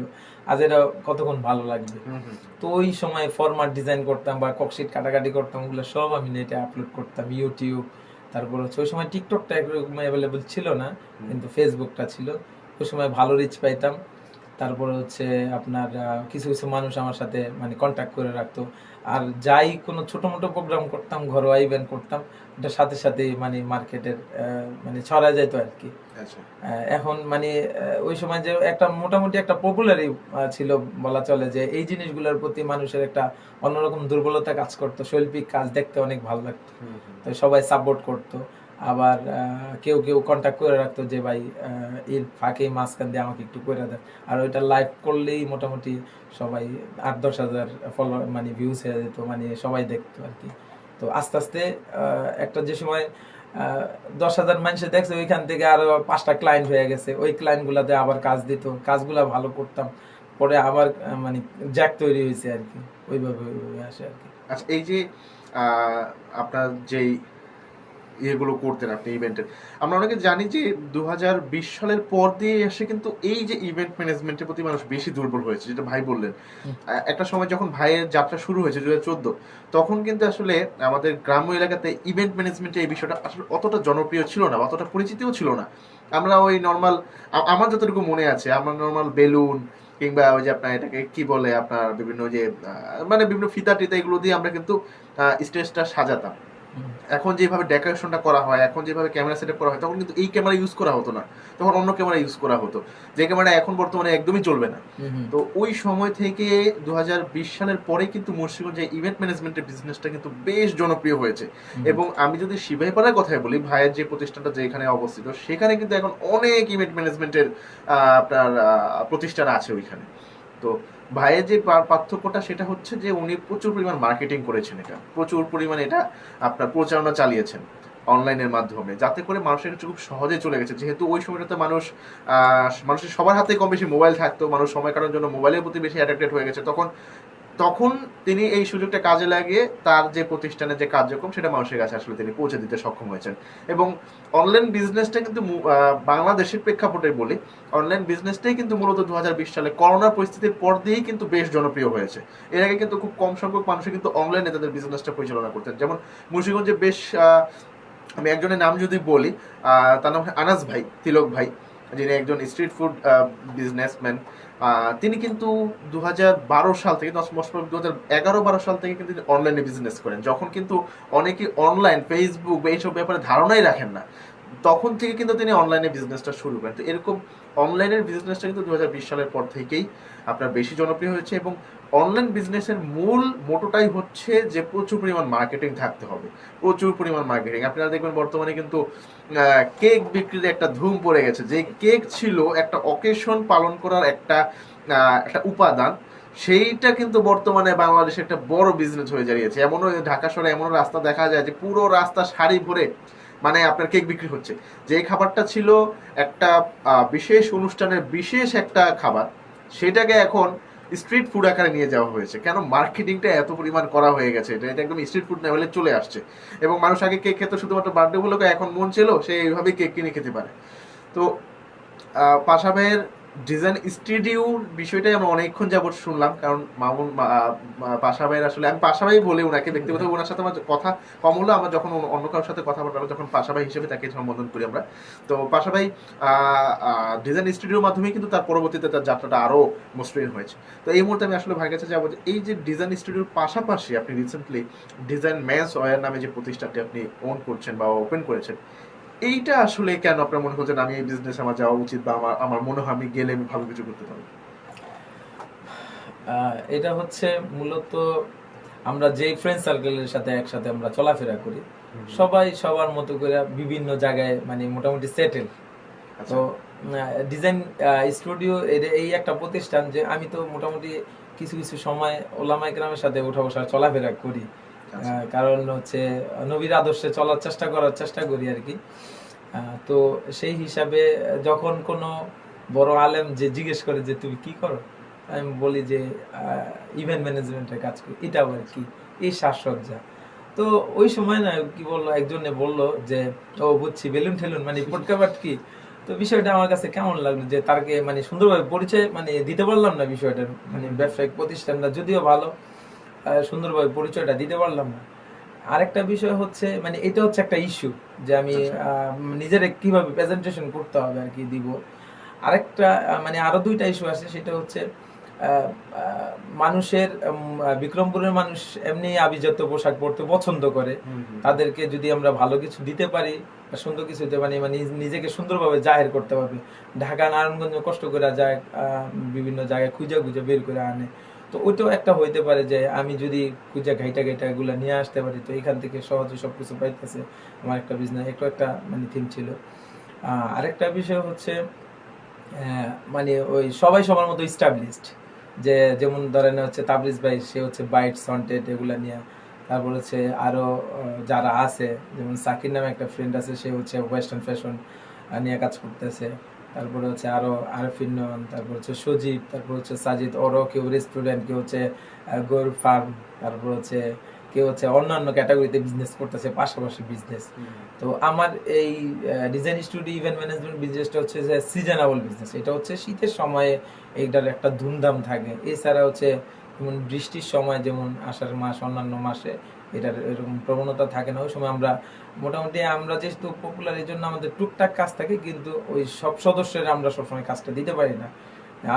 আজ এটা কতক্ষণ ভালো লাগবে। তো ওই সময় ফরম্যাট ডিজাইন করতাম বা ককশিট কাটাকাটি করতাম, ওগুলো সব আমি নেটে আপলোড করতাম, ইউটিউব, তারপর হচ্ছে ওই সময় টিকটকটা একরকম অ্যাভেলেবল ছিল না, কিন্তু ফেসবুকটা ছিল। ওই সময় ভালো রিচ পাইতাম। তারপরে হচ্ছে আপনার কিছু কিছু মানুষ আমার সাথে মানে কন্ট্যাক্ট করে রাখতো। আর যাই কোনো ছোট মোটো প্রোগ্রাম করতাম, ঘরোয়া ইভেন্ট করতাম, ওটার সাথে সাথে মানে মার্কেটের মানে ছড়া যেত আর কি। আচ্ছা, এখন মানে ওই সময় যে একটা মোটামুটি একটা পপুলারই ছিল বলা চলে, যে এই জিনিসগুলোর প্রতি মানুষের একটা অন্যরকম দুর্বলতা কাজ করতো, শৈল্পিক কাজ দেখতে অনেক ভালো লাগতো, তো সবাই সাপোর্ট করতো। আবার কেউ কেউ কন্ট্যাক্ট করে রাখতো যে ভাই এর ফাঁকে মাঝখান দিয়ে আমাকে একটু করে দেয়, আর ওইটা লাইভ করলেই মোটামুটি সবাই 8-10 হাজার ফলোয়ার, মানে ভিউজ হয়ে যেত, মানে সবাই দেখতো আর কি। তো আস্তে আস্তে একটা যে সময় 10,000 মানুষে দেখছে, ওইখান থেকে আরো 5টা ক্লায়েন্ট হয়ে গেছে, ওই ক্লায়েন্ট গুলাতে আবার কাজ দিত, কাজগুলা ভালো করতাম, পরে আবার মানে জ্যাক তৈরি হয়েছে আর কি, ওইভাবে ওইভাবে আসে আর কি। আচ্ছা, এই যে আহ, আপনার যেই ইয়েগুলো করতেন আপনি ইভেন্টের, আমরা অনেকে জানি যে 2020 সালের পর দিয়ে এসে কিন্তু এই যে ইভেন্ট ম্যানেজমেন্টের প্রতি মানুষ বেশি দুর্বল হয়েছে, যেটা ভাই বললেন। একটা সময় যখন ভাইয়ের যাত্রা শুরু হয়েছে 2014, তখন কিন্তু আসলে আমাদের গ্রাম্য এলাকাতে ইভেন্ট ম্যানেজমেন্টের এই বিষয়টা আসলে অতটা জনপ্রিয় ছিল না, অতটা পরিচিতিও ছিল না। আমরা ওই নর্মাল, আমার যতটুকু মনে আছে, আমরা নর্মাল বেলুন কিংবা ওই যে আপনার এটাকে কি বলে, আপনার বিভিন্ন যে মানে বিভিন্ন ফিতা টিতা এগুলো দিয়ে আমরা কিন্তু স্টেজটা সাজাতাম। এখন যেভাবে ডেকোরেশনটা করা হয়, এখন যেভাবে ক্যামেরা সেটআপ করা হয়, তখন কিন্তু এই ক্যামেরা ইউজ করা হতো না, তখন অন্য ক্যামেরা ইউজ করা হতো, যে ক্যামেরা এখন বর্তমানে একদমই চলবে না। তো ওই সময় থেকে 2020 সালের পরে কিন্তু মুন্সিগঞ্জে ইভেন্ট ম্যানেজমেন্টের বিজনেসটা কিন্তু বেশ জনপ্রিয় হয়েছে। এবং আমি যদি সিপাহীপাড়ার কথাই বলি, ভাইয়ের যে প্রতিষ্ঠানটা যেখানে অবস্থিত, সেখানে কিন্তু এখন অনেক ইভেন্ট ম্যানেজমেন্টের আপনার প্রতিষ্ঠান আছে ওইখানে। তো ভাইয়ের যে পার্থক্যটা সেটা হচ্ছে যে উনি প্রচুর পরিমাণ মার্কেটিং করেছেন, এটা প্রচুর পরিমাণ এটা আপনার প্রচারণা চালিয়েছেন। অনলাইনের মাধ্যমে, যাতে করে মানুষের কাছে খুব সহজে চলে গেছে। যেহেতু ওই সময়টাতে মানুষের সবার হাতে কম বেশি মোবাইল থাকতো, মানুষ সময় কাটানোর জন্য মোবাইলের প্রতি বেশি অ্যাট্রাক্টেড হয়ে গেছে, তখন তখন তিনি এই সুযোগটা কাজে লাগিয়ে তার যে প্রতিষ্ঠানের যে কার্যক্রম সেটা মানুষের কাছে আসলে তিনি পৌঁছে দিতে সক্ষম হয়েছেন। এবং অনলাইন বিজনেসটা কিন্তু বাংলাদেশের প্রেক্ষাপটে বলি, অনলাইন বিজনেসটাই কিন্তু মূলত 2020 সালে করোনার পরিস্থিতির পর দিয়েই কিন্তু বেশ জনপ্রিয় হয়েছে। এর আগে কিন্তু খুব কম সংখ্যক মানুষই কিন্তু অনলাইনে তাদের বিজনেসটা পরিচালনা করতেন। যেমন মুন্সিগঞ্জে বেশ আমি একজনের নাম যদি বলি, তার নাম আনাস ভাই, তিলক ভাই, যিনি একজন স্ট্রিট ফুড বিজনেসম্যান। তিনি কিন্তু 2012 সাল থেকে, 2011-12 সাল থেকে কিন্তু অনলাইনে বিজনেস করেন, যখন কিন্তু অনেকে অনলাইন ফেসবুক বা এইসব ব্যাপারে ধারণাই রাখেন না, তখন থেকে কিন্তু তিনি অনলাইনে বিজনেসটা শুরু করেন। তো এরকম অনলাইনের বিজনেসটা কিন্তু 2020 সালের পর থেকেই আপনার বেশি জনপ্রিয় হয়েছে। এবং অনলাইন বিজনেসের মূল মোটোটাই হচ্ছে যে প্রচুর পরিমাণ মার্কেটিং থাকতে হবে, প্রচুর পরিমাণ মার্কেটিং। আপনারা দেখবেন বর্তমানে কিন্তু কেক বিক্রির একটা ধুম পড়ে গেছে। যে কেক ছিল একটা অকেশন পালন করার একটা একটা উপাদান, সেইটা কিন্তু বর্তমানে বাংলাদেশে একটা বড় বিজনেস হয়ে দাঁড়িয়েছে। এমনও ঢাকা শহরে এমনও রাস্তা দেখা যায় যে পুরো রাস্তা সারি ভরে মানে আপনার কেক বিক্রি হচ্ছে। যে খাবারটা ছিল একটা বিশেষ অনুষ্ঠানের বিশেষ একটা খাবার, সেটাকে এখন স্ট্রিট ফুড আকারে নিয়ে যাওয়া হয়েছে। কেন? মার্কেটিংটা এত পরিমাণ করা হয়ে গেছে, এটা একদম স্ট্রিট ফুড লেভেলে চলে আসছে। এবং মানুষ আগে কেক খেতে শুধুমাত্র বার্থডে উপলক্ষে, এখন মন ছিল সে এইভাবেই কেক কিনে খেতে পারে। তো পাশা ভাইয়ের ডিজাইন স্টুডিওর বিষয়টাই আমরা অনেকক্ষণ যাবত শুনলাম, কারণ পাশা ভাইয়ের আসলে আমি পাশা ভাই বলি ওনাকে, ব্যক্তিগতভাবে ওনার সাথে আমার কথা কম হলো, আমরা যখন অন্য কারোর সাথে কথা বলবো যখন পাশা ভাই হিসেবে তাকে সম্বোধন করি আমরা। তো পাশা ভাই ডিজাইন স্টুডিওর মাধ্যমে কিন্তু তার পরবর্তীতে তার যাত্রাটা আরও মসৃণ হয়েছে। তো এই মুহূর্তে আমি আসলে ভাইয়ের কাছে যাবো যে এই যে ডিজাইন স্টুডিওর পাশাপাশি আপনি রিসেন্টলি ডিজাইন ম্যানস ওয়্যার নামে যে প্রতিষ্ঠানটি আপনি ওন করছেন বা ওপেন করেছেন, এইটা আসলে কেন আপনার মনে হচ্ছে আমি এই বিজনেস আমার যাওয়া উচিত, বা আমার মনে হয় আমি গেলে আমি ভালো কিছু করতে পারবো? এটা হচ্ছে মূলত আমরা যেই ফ্রেন্ড সার্কেলের সাথে একসাথে আমরা চলাফেরা করি, সবাই সবার মতো করে বিভিন্ন জায়গায় মানে মোটামুটি সেটেল। তো ডিজাইন স্টুডিও এই একটা প্রতিষ্ঠান যে আমি তো মোটামুটি কিছু কিছু সময় ওলামা ইকরামের সাথে উঠা বসা চলাফেরা করি, কারণ হচ্ছে নবীর আদর্শে চলার চেষ্টা করি আর কি। তো সেই হিসাবে যখন কোনো বড় আলেম যে জিজ্ঞেস করে যে তুমি কি করো, আমি বলি যে ইভেন্ট ম্যানেজমেন্টের কাজ করি। এটা আবার কি? এই সাজসজ্জা। তো ওই সময় না কি বললো, একজনে বললো যে ও বুঝছি, বেলুন ঠেলুন মানে পটকাবাট কি। তো বিষয়টা আমার কাছে কেমন লাগলো যে তারকে মানে সুন্দরভাবে পরিচয় মানে দিতে পারলাম না বিষয়টার, মানে ব্যবসায়িক প্রতিষ্ঠানটা যদিও ভালো, সুন্দরভাবে পরিচয়টা দিতে পারলাম না। আরেকটা বিষয় হচ্ছে মানে এটা হচ্ছে একটা ইস্যু যে আমি নিজের কিভাবে প্রেজেন্টেশন করতে হবে আর কি দিব। আরেকটা মানে আরো দুইটা ইস্যু আছে, সেটা হচ্ছে মানুষের বিক্রমপুরের মানুষ এমনি আভিজাত্য পোশাক পরতে পছন্দ করে। তাদেরকে যদি আমরা ভালো কিছু দিতে পারি, সুন্দর কিছু দিতে পারি, মানে নিজেকে সুন্দরভাবে জাহির করতে পারবে। ঢাকা নারায়ণগঞ্জ কষ্ট করে যায়, বিভিন্ন জায়গায় খুঁজে বের করে আনে। তো ওইটাও একটা হইতে পারে যে আমি যদি খুঁজে ঘাইটা এগুলো নিয়ে আসতে পারি, তো এখান থেকে সহজে সবকিছু পাইতেছে। আমার একটা বিজনেস একটা মানে থিম ছিল। আরেকটা বিষয় হচ্ছে মানে ওই সবাই সবার মতো স্টাবলিশড, যে যেমন ধরেন হচ্ছে তাবরিজ ভাই, সে হচ্ছে বাইট সন্টেড এগুলা নিয়ে। তারপর হচ্ছে আরো যারা আছে, যেমন সাকির নামে একটা ফ্রেন্ড আছে, সে হচ্ছে ওয়েস্টার্ন ফ্যাশন নিয়ে কাজ করতেছে। তারপরে হচ্ছে আরো আরফিন, তারপর হচ্ছে সজীব, তারপর হচ্ছে সাজিদ, ওরও কেউ রেস্টুরেন্ট, কেউ হচ্ছে গরু ফার্ম, তারপর হচ্ছে কেউ হচ্ছে অন্যান্য ক্যাটাগরিতে বিজনেস করতেছে, পাশাপাশি বিজনেস। তো আমার এই ডিজাইন স্টুডিও ইভেন্ট ম্যানেজমেন্ট বিজনেসটা হচ্ছে যে সিজনেবল বিজনেস। এটা হচ্ছে শীতের সময়ে এইটার একটা ধুমধাম থাকে। এছাড়া হচ্ছে যেমন বৃষ্টির সময়, যেমন আষাঢ় মাস, অন্যান্য মাসে এটার এরকম প্রবণতা থাকে না। ওই সময় আমরা মোটামুটি আমরা যেহেতু পপুলার, এই জন্য আমাদের টুকটাক কাজ থাকে, কিন্তু ওই সব সদস্যের আমরা সবসময় কাজটা দিতে পারি না।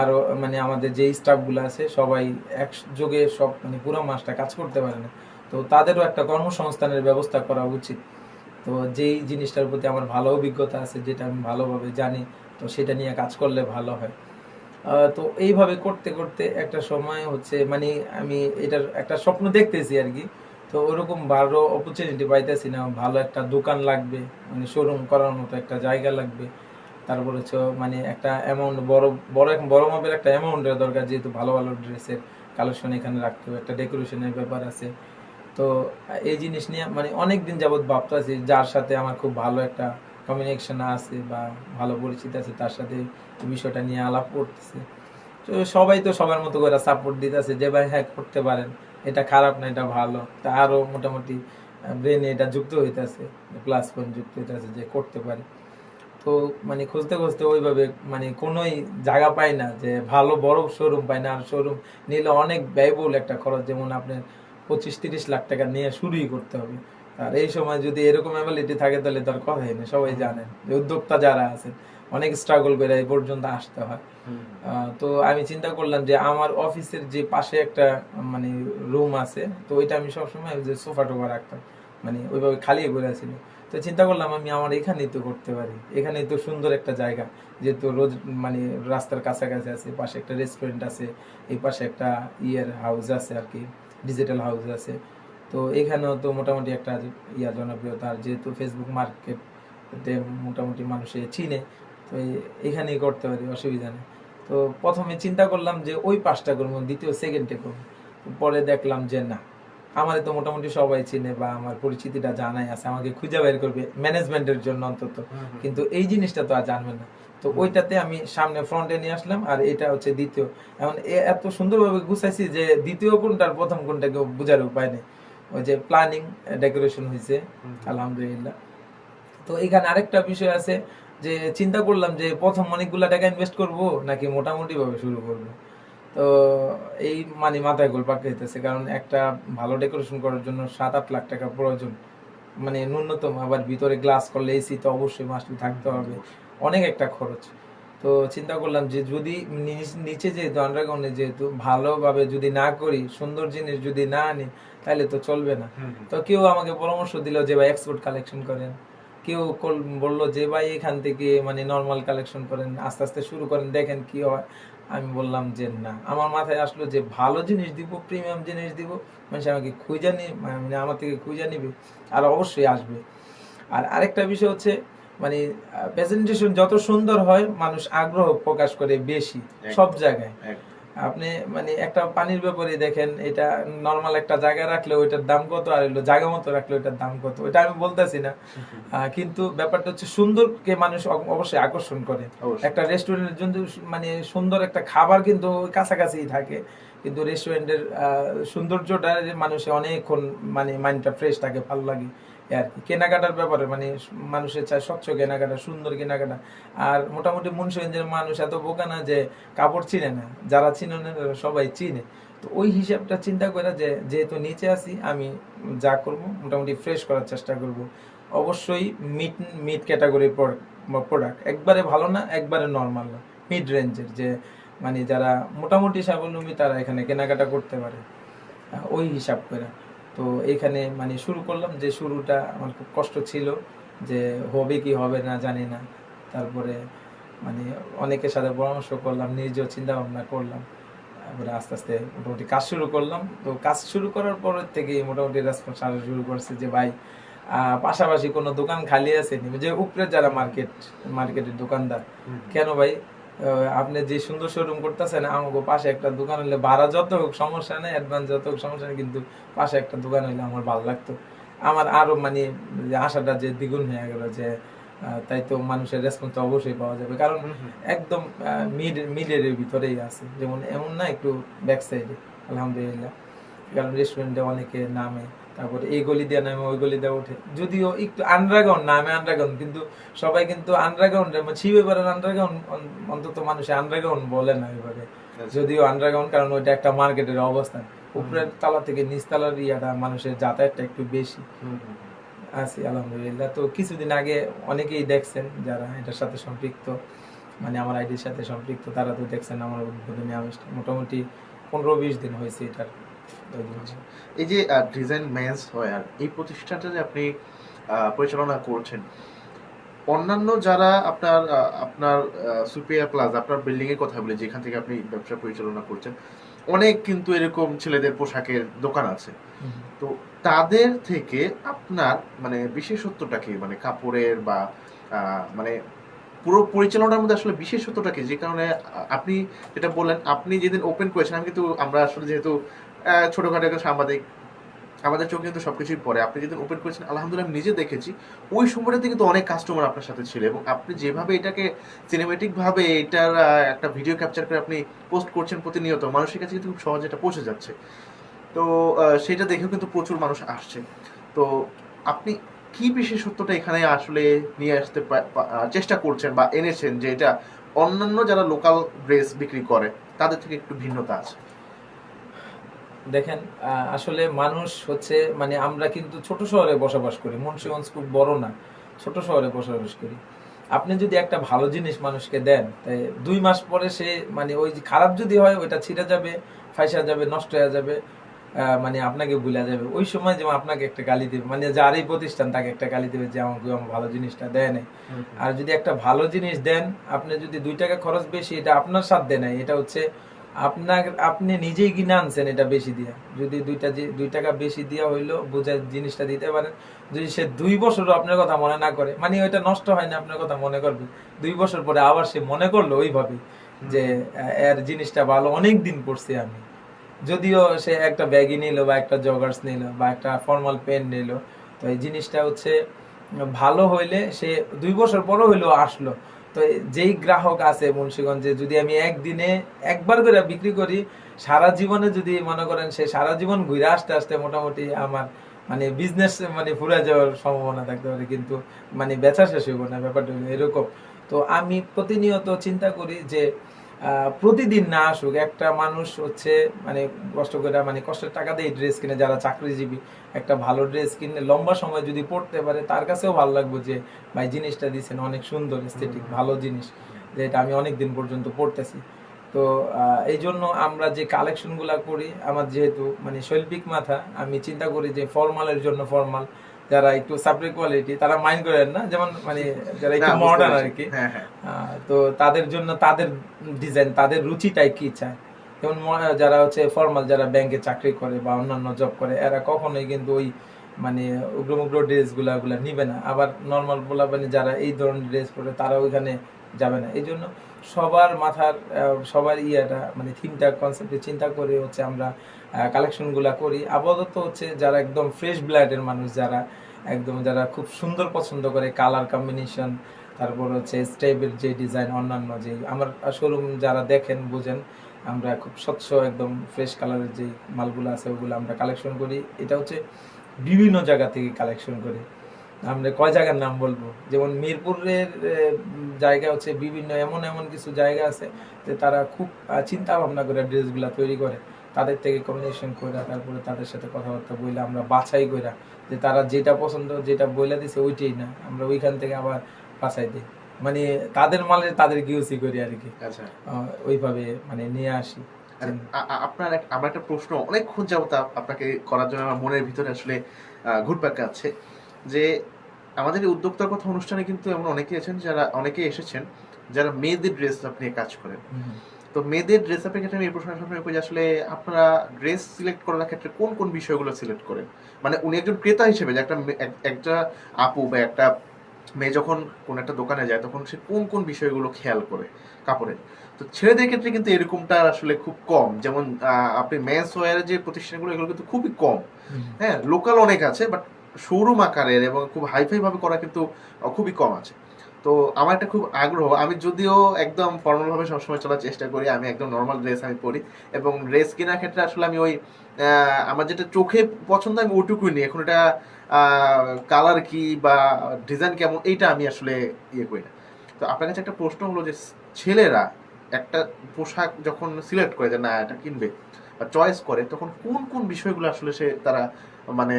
আরও মানে আমাদের যে স্টাফগুলো আছে সবাই একযোগে সব মানে পুরো মাসটা কাজ করতে পারে না। তো তাদেরও একটা কর্মসংস্থানের ব্যবস্থা করা উচিত। তো যেই জিনিসটার প্রতি আমার ভালো অভিজ্ঞতা আছে, যেটা আমি ভালোভাবে জানি, তো সেটা নিয়ে কাজ করলে ভালো হয়। তো এইভাবে করতে করতে একটা সময় হচ্ছে মানে আমি এটার একটা স্বপ্ন দেখতেছি আর কি। তো ওরকম ভালো অপরচুনিটি পাইতেছি না। ভালো একটা দোকান লাগবে, মানে শোরুম করার মতো একটা জায়গা লাগবে। তারপর হচ্ছে মানে একটা অ্যামাউন্ট, বড় মাপের একটা অ্যামাউন্টের দরকার, যেহেতু ভালো ভালো ড্রেসের কালেকশন এখানে রাখতে হবে, একটা ডেকোরেশনের ব্যাপার আছে। তো এই জিনিস নিয়ে মানে অনেক দিন যাবৎ ভাবতেছি, যার সাথে আমার খুব ভালো একটা কমিউনিকেশন আছে বা ভালো পরিচিত আছে তার সাথে এই বিষয়টা নিয়ে আলাপ করতেছি। তো সবাই তো সবার মতো করে সাপোর্ট দিতেছে যে ভাই হ্যাঁ করতে পারেন, এটা খারাপ না, এটা ভালো। তা আরো মোটামুটি ব্রেনে এটা যুক্ত হইতেছে, প্লাস পয়েন্ট যুক্ত হইতেছে যে করতে পারি। তো মানে খুঁজতে খুঁজতে ওইভাবে মানে কোনোই জায়গা পাই না, যে ভালো বড় শোরুম পাই না। আর শোরুম নিলে অনেক ব্যয়বহুল একটা খরচ, যেমন আপনার 25-30 লাখ টাকা নিয়ে শুরুই করতে হবে। আর এই সময় যদি এরকম অ্যাবিলিটি থাকে তাহলে তার কথাই নেই। সবাই জানেন যে উদ্যোক্তা যারা আছেন অনেক স্ট্রাগল করে এই পর্যন্ত আসতে হয়। তো আমি চিন্তা করলাম যে আমার অফিসের যে পাশে একটা মানে রুম আছে, তো ওইটা আমি সবসময় যে সোফা টোফা রাখতাম, মানে ওইভাবে খালি করে ছিল। তো চিন্তা করলাম আমি আমার এখানেই তো করতে পারি, এখানেই তো সুন্দর একটা জায়গা, যেহেতু রোজ মানে রাস্তার কাছাকাছি আছে, পাশে একটা রেস্টুরেন্ট আছে, এই পাশে একটা হাউস আছে আর কি, ডিজিটাল হাউস আছে। তো এখানেও তো মোটামুটি একটা জনপ্রিয়তা, আর যেহেতু ফেসবুক মার্কেটে মোটামুটি মানুষে চিনে, তো এখানেই করতে পারি, অসুবিধা নেই। তো প্রথমে চিন্তা করলাম যে ওই পাঁচটা করবো, দ্বিতীয় সেকেন্ডে করবো। পরে দেখলাম যে না, আমারে তো মোটামুটি সবাই চিনে বা আমার পরিচিতিটা জানাই আছে, আমাকে খুঁজে বের করবে ম্যানেজমেন্টের জন্য অন্তত, কিন্তু এই জিনিসটা তো আর জানবে না। তো ওইটাতে আমি সামনে ফ্রন্টে নিয়ে আসলাম, আর এটা হচ্ছে দ্বিতীয়। এখন এত সুন্দরভাবে গুছাইছি যে দ্বিতীয় কোনটার প্রথম কোনটা কেউ বোঝার উপায় নেই। ওই যে প্ল্যানিং ডেকোরেশন হয়েছে আলহামদুলিল্লাহ। তো এখানে আরেকটা বিষয় আছে, যে চিন্তা করলাম যে প্রথম অনেকগুলা টাকা ইনভেস্ট করব নাকি মোটামুটি ভাবে শুরু করব। তো এই মানে মাথায় ঘুরপাক খাইতেছে, কারণ একটা ভালো ডেকোরেশন করার জন্য 7-8 লাখ টাকা প্রয়োজন, মানে ন্যূনতম। আবার ভিতরে গ্লাস করলে এসি তো অবশ্যই মাস্টলি থাকতে হবে, অনেক একটা খরচ। তো চিন্তা করলাম যে যদি নিচে যেহেতু আন্ডারগ্রাউন্ডে যেহেতু ভালোভাবে যদি না করি, সুন্দর জিনিস যদি না আনি, তাহলে তো চলবে না। তো কেউ আমাকে পরামর্শ দিল যে ভাই এক্সপোর্ট কালেকশন করেন, কেউ বললো যে ভাই এখান থেকে মানে নর্মাল কালেকশন করেন, আস্তে আস্তে শুরু করেন, দেখেন কি হয়। আমি বললাম যে না, আমার মাথায় আসলো যে ভালো জিনিস দিব, প্রিমিয়াম জিনিস দিব, মানুষ আমাকে খুঁজে মানে আমার থেকে খুঁজে নিবে, আর অবশ্যই আসবে। আর আরেকটা বিষয় হচ্ছে মানে প্রেজেন্টেশন যত সুন্দর হয়, মানুষ আগ্রহ প্রকাশ করে বেশি সব জায়গায়। আপনি মানে একটা পানির ব্যাপারে দেখেন, এটা নর্মাল একটা জায়গায় রাখলে ওইটার দাম কত, আর হলো জায়গা মতো রাখলে ওইটার দাম কত, ওইটা আমি বলতেছি না। কিন্তু ব্যাপারটা হচ্ছে সুন্দরকে মানুষ অবশ্যই আকর্ষণ করে। একটা রেস্টুরেন্টের জন্য মানে সুন্দর একটা খাবার কিন্তু কাছাকাছি থাকে, কিন্তু রেস্টুরেন্টের সৌন্দর্যটা মানুষের অনেকক্ষণ মানে মাইন্ডটা ফ্রেশ থাকে, ভালো লাগে আর কি। কেনাকাটার ব্যাপারে মানে মানুষের চায় স্বচ্ছ কেনাকাটা, সুন্দর কেনাকাটা। আর মোটামুটি মুন্সিগঞ্জের মানুষ এত বোকা না যে কাপড় চিনে না, যারা চিনে না সবাই চিনে। তো ওই হিসাবটা চিন্তা করে যে যেহেতু নিচে আছি, আমি যা করব মোটামুটি ফ্রেশ করার চেষ্টা করব। অবশ্যই মিড মিড ক্যাটাগরির প্রোডাক্ট, একবারে ভালো না একবারে নর্মাল না, মিড রেঞ্জের, যে মানে যারা মোটামুটি স্বাবলম্বী তারা এখানে কেনাকাটা করতে পারে, ওই হিসাব করে। তো এখানে মানে শুরু করলাম, যে শুরুটা আমার খুব কষ্ট ছিল, যে হবে কি হবে না জানি না। তারপরে মানে অনেকের সাথে পরামর্শ করলাম, নিজেও চিন্তা ভাবনা করলাম, তারপরে আস্তে আস্তে মোটামুটি কাজ শুরু করলাম। তো কাজ শুরু করার পর থেকে মোটামুটি রেসপন্স আসা শুরু করছে যে ভাই পাশাপাশি কোনো দোকান খালি আছে নি, যে উপরে যারা মার্কেটের দোকানদার, কেন ভাই আপনি যে সুন্দর শোরুম করতেছেন, আমাকে পাশে একটা দোকান হলে ভাড়া যত হোক সমস্যা নেই, অ্যাডভান্স যত হোক সমস্যা নেই, কিন্তু পাশে একটা দোকান হলে আমার ভালো লাগতো। আমার আরো মানে আশাটা যে দ্বিগুণ হয়ে গেল, যে তাই তো মানুষের রেসপন্স অবশ্যই পাওয়া যাবে, কারণ একদম মিডের ভিতরেই আছে, যেমন এমন না একটু ব্যাক সাইডে আলহামদুলিল্লাহ। কারণ রেস্টুরেন্টে অনেকে নামে, তারপরে এই গলি দিয়ে নামে ওই গলি দিয়ে ওঠে, যদিও একটু আন্ডারগ্রাউন্ড নামে আন্ডারগ্রাউন্ড, কিন্তু সবাই কিন্তু আন্ডারগ্রাউন্ডে মানে শিবের আন্ডারগ্রাউন্ড, অন্তত মানুষ আন্ডারগ্রাউন্ড বলে না এবারে, যদিও আন্ডারগ্রাউন্ড, কারণ ওইটা একটা মার্কেটের অবস্থান। উপরের তালা থেকে নিচ তালার ইয়াটা মানুষের যাতায়াতটা একটু বেশি আছি আলহামদুলিল্লাহ। তো কিছুদিন আগে অনেকেই দেখছেন যারা এটার সাথে সম্পৃক্ত, মানে আমার আইডির সাথে সম্পৃক্ত, তারা তো দেখছেন আমার উদ্বোধনী আনুষ্ঠান মোটামুটি 15-20 দিন হয়েছে এটার। এই যে ডিজাইন মেন্স ওয়্যার, এই প্রতিষ্ঠানটা যে আপনি পরিচালনা করছেন, অন্যান্য যারা আপনার আপনার সুপিরিয়র প্লাজা, আপনার বিল্ডিং এর কথা বলে যেখান থেকে আপনি ব্যবসা পরিচালনা করছেন, অনেক কিন্তু এরকম ছেলেদের পোশাকের দোকান আছে। তো তাদের থেকে আপনার মানে বিশেষত্বটা কি, মানে কাপড়ের বা মানে পুরো পরিচালনার মধ্যে আসলে বিশেষত্বটা কি, যে কারণে আপনি যেটা বললেন আপনি যেদিন ওপেন করেছেন, আমি কিন্তু আমরা আসলে যেহেতু ছোটখাটো একটা সাংবাদিক, আমাদের চোখে কিন্তু সবকিছুই পড়ে। আপনি যেদিন ওপেন করেছেন আলহামদুলিল্লাহ আমি নিজে দেখেছি, ওই সময়টাতে কিন্তু অনেক কাস্টমার আপনার সাথে ছিল এবং আপনি যেভাবে এটাকে সিনেমেটিক ভাবে এটার একটা ভিডিও ক্যাপচার করে আপনি পোস্ট করছেন প্রতিনিয়ত, মানুষের কাছে কিন্তু খুব সহজে এটা পৌঁছে যাচ্ছে। তো সেটা দেখেও কিন্তু প্রচুর মানুষ আসছে। তো আপনি কি বিশেষত্বটা এখানে আসলে নিয়ে আসতে চেষ্টা করছেন বা এনেছেন যে এটা অন্যান্য যারা লোকাল ড্রেস বিক্রি করে তাদের থেকে একটু ভিন্নতা আছে? দেখেন, আসলে মানুষ হচ্ছে মানে আমরা কিন্তু ছোট শহরে বসবাস করি, মুন্সিগঞ্জ খুব বড় না, ছোট শহরে বসবাস করি। আপনি যদি একটা ভালো জিনিস মানুষকে দেন, তাই 2 মাস পরে সে মানে ওই যে খারাপ যদি হয় ওইটা ছিঁড়ে যাবে, ফাইসা যাবে, নষ্ট হয়ে যাবে, মানে আপনাকে ভুলে যাবে। ওই সময় যেমন আপনাকে একটা গালি দেবে, মানে যার এই প্রতিষ্ঠান তাকে একটা গালি দেবে যে আমাকে আমার ভালো জিনিসটা দেয় নাই। আর যদি একটা ভালো জিনিস দেন, আপনি যদি 2 টাকা খরচ বেশি, এটা আপনার সাধ্য নাই, এটা হচ্ছে আপনার, আপনি নিজেই কিনে আনছেন এটা বেশি দিয়া। যদি 2 টাকা বেশি দিয়া হইলো বোঝা জিনিসটা দিতে পারেন। যদি সে 2 বছরও আপনার কথা মনে না করে, মানে ওইটা নষ্ট হয় না, আপনার কথা মনে করবে, 2 বছর পরে আবার সে মনে করলো ওইভাবে যে এর জিনিসটা ভালো, অনেক দিন পড়ছি আমি। যদিও সে একটা ব্যাগি নিল বা একটা জগার্স নিল বা একটা ফর্মাল পেন নিল, তো এই জিনিসটা হচ্ছে ভালো হইলে সে 2 বছর পরও হইলেও আসলো। তো যেই গ্রাহক আছে মুন্সিগঞ্জে, যদি আমি একদিনে একবার করে বিক্রি করি, সারা জীবনে যদি মনে করেন সে সারা জীবন ঘুরে আসতে আসতে মোটামুটি আমার মানে বিজনেস মানে ফুরে যাওয়ার সম্ভাবনা থাকতে পারে, কিন্তু মানে বেচা শেষ হইব না, ব্যাপারটা হলো এরকম। তো আমি প্রতিনিয়ত চিন্তা করি যে প্রতিদিন না আসুক একটা মানুষ হচ্ছে মানে কষ্ট করে, মানে কষ্টের টাকা দিয়ে ড্রেস কিনে, যারা চাকরিজীবী, একটা ভালো ড্রেস কিনে লম্বা সময় যদি পড়তে পারে, তার কাছেও ভালো লাগবে যে ভাই জিনিসটা দিচ্ছেন অনেক সুন্দর, এস্থেটিক ভালো জিনিস, যেটা আমি অনেক দিন পর্যন্ত পড়তেছি। তো এই জন্য আমরা যে কালেকশনগুলা করি, আমার যেহেতু মানে শৈল্পিক মাথা, আমি চিন্তা করি যে ফর্মালের জন্য ফর্মাল, যারা একটু সাপ্লাই কোয়ালিটি তারা মাইন্ড করেন না, যেমন মানে যারা একটু না, বুঝতে মডার্ন পেরেছি। আর কি, হ্যাঁ, হ্যাঁ। তো তাদের জন্য তাদের ডিজাইন, তাদের রুচিটাই কি চায়। যেমন যারা হচ্ছে ফর্মাল, যারা ব্যাংকে চাকরি করে বা অন্যান্য জব করে, এরা কখনোই কিন্তু ওই মানে উগ্র ড্রেস গুলা নিবে না। আবার নর্মাল পোলাপানি যারা এই ধরনের ড্রেস পরে, তারা ওইখানে যাবে না। এই জন্য সবার মাথার সবার ইয়েটা মানে থিমটা কনসেপ্টে চিন্তা করে হচ্ছে আমরা কালেকশনগুলা করি। আপাতত হচ্ছে যারা একদম ফ্রেশ ব্লাডের মানুষ, যারা একদম যারা খুব সুন্দর পছন্দ করে কালার কম্বিনেশন, তারপর হচ্ছে স্টেপের যে ডিজাইন, অন্যান্য যে আমার শোরুম যারা দেখেন বুঝেন, আমরা খুব স্বচ্ছ একদম ফ্রেশ কালারের যে মালগুলো আছে ওগুলো আমরা কালেকশন করি। এটা হচ্ছে বিভিন্ন জায়গা থেকে কালেকশন করি। আমরা কয় জায়গার নাম বলবো, যেমন মিরপুরের জায়গা হচ্ছে বিভিন্ন এমন এমন কিছু জায়গা আছে যে তারা খুব চিন্তা ভাবনা করে ড্রেসগুলো তৈরি করে, তাদের থেকে কম্বিনেশন করে, তারপরে তাদের সাথে কথাবার্তা বলে আমরা বাছাই করে, যে তারা যেটা পছন্দ, যেটা বলে দিছে ওইটাই না, আমরা ওইখান থেকে আবার বাছাই দিই, মানে তাদের মালে তাদের কিউসি করি আর কি। আচ্ছা। ওইভাবে মানে নিয়ে আসি। আর আপনার আমার একটা প্রশ্ন অনেকক্ষণ যাবত আপনাকে করার জন্য আমার মনের ভিতরে আসলে ঘুরপাক খাচ্ছে যে আমাদের এই উদ্যোক্তার কথা অনুষ্ঠানে কিন্তু এমন অনেকে আছেন, যারা অনেকে এসেছেন যারা মেয়েদের ড্রেস আপ নিয়ে কাজ করেন। তো মেয়েদের ড্রেস আপের ক্ষেত্রে আমি এই প্রশ্নটা সবসময় করি যে আসলে আপনারা ড্রেস সিলেক্ট করার ক্ষেত্রে কোন কোন বিষয়গুলো সিলেক্ট করেন? মানে উনি একজন ক্রেতা হিসেবে, যে একটা আপু বা একটা মেয়ে যখন কোন একটা দোকানে যায় তখন সে কোন কোন বিষয়গুলো খেয়াল করে কাপড়ের। তো ছেলেদের ক্ষেত্রে কিন্তু এরকমটা আসলে খুব কম। যেমন আপনি মেন্স ওয়্যারের যে প্রতিষ্ঠানগুলো এগুলো কিন্তু খুবই কম। হ্যাঁ, লোকাল অনেক আছে, বাট শোরুম আকারের এবং খুব হাইফাই ভাবে করা কিন্তু খুবই কম আছে। তো আমার একটা খুব আগ্রহ, আমি যদিও একদম ফর্মাল ভাবে সবসময় চলার চেষ্টা করি, আমি একদম নর্মাল ড্রেস আমি পরি এবং ড্রেস কেনার ক্ষেত্রে আসলে আমি ওই আমার যেটা চোখে পছন্দ আমি ওইটুকুই নিই। এখন এটা কালার কি বা ডিজাইন কেমন এইটা আমি আসলে ইয়ে করি না। তো আপনার কাছে একটা প্রশ্ন হলো যে ছেলেরা একটা পোশাক যখন সিলেক্ট করে যে না এটা কিনবে বা চয়েস করে, তখন কোন কোন বিষয়গুলো আসলে তারা মানে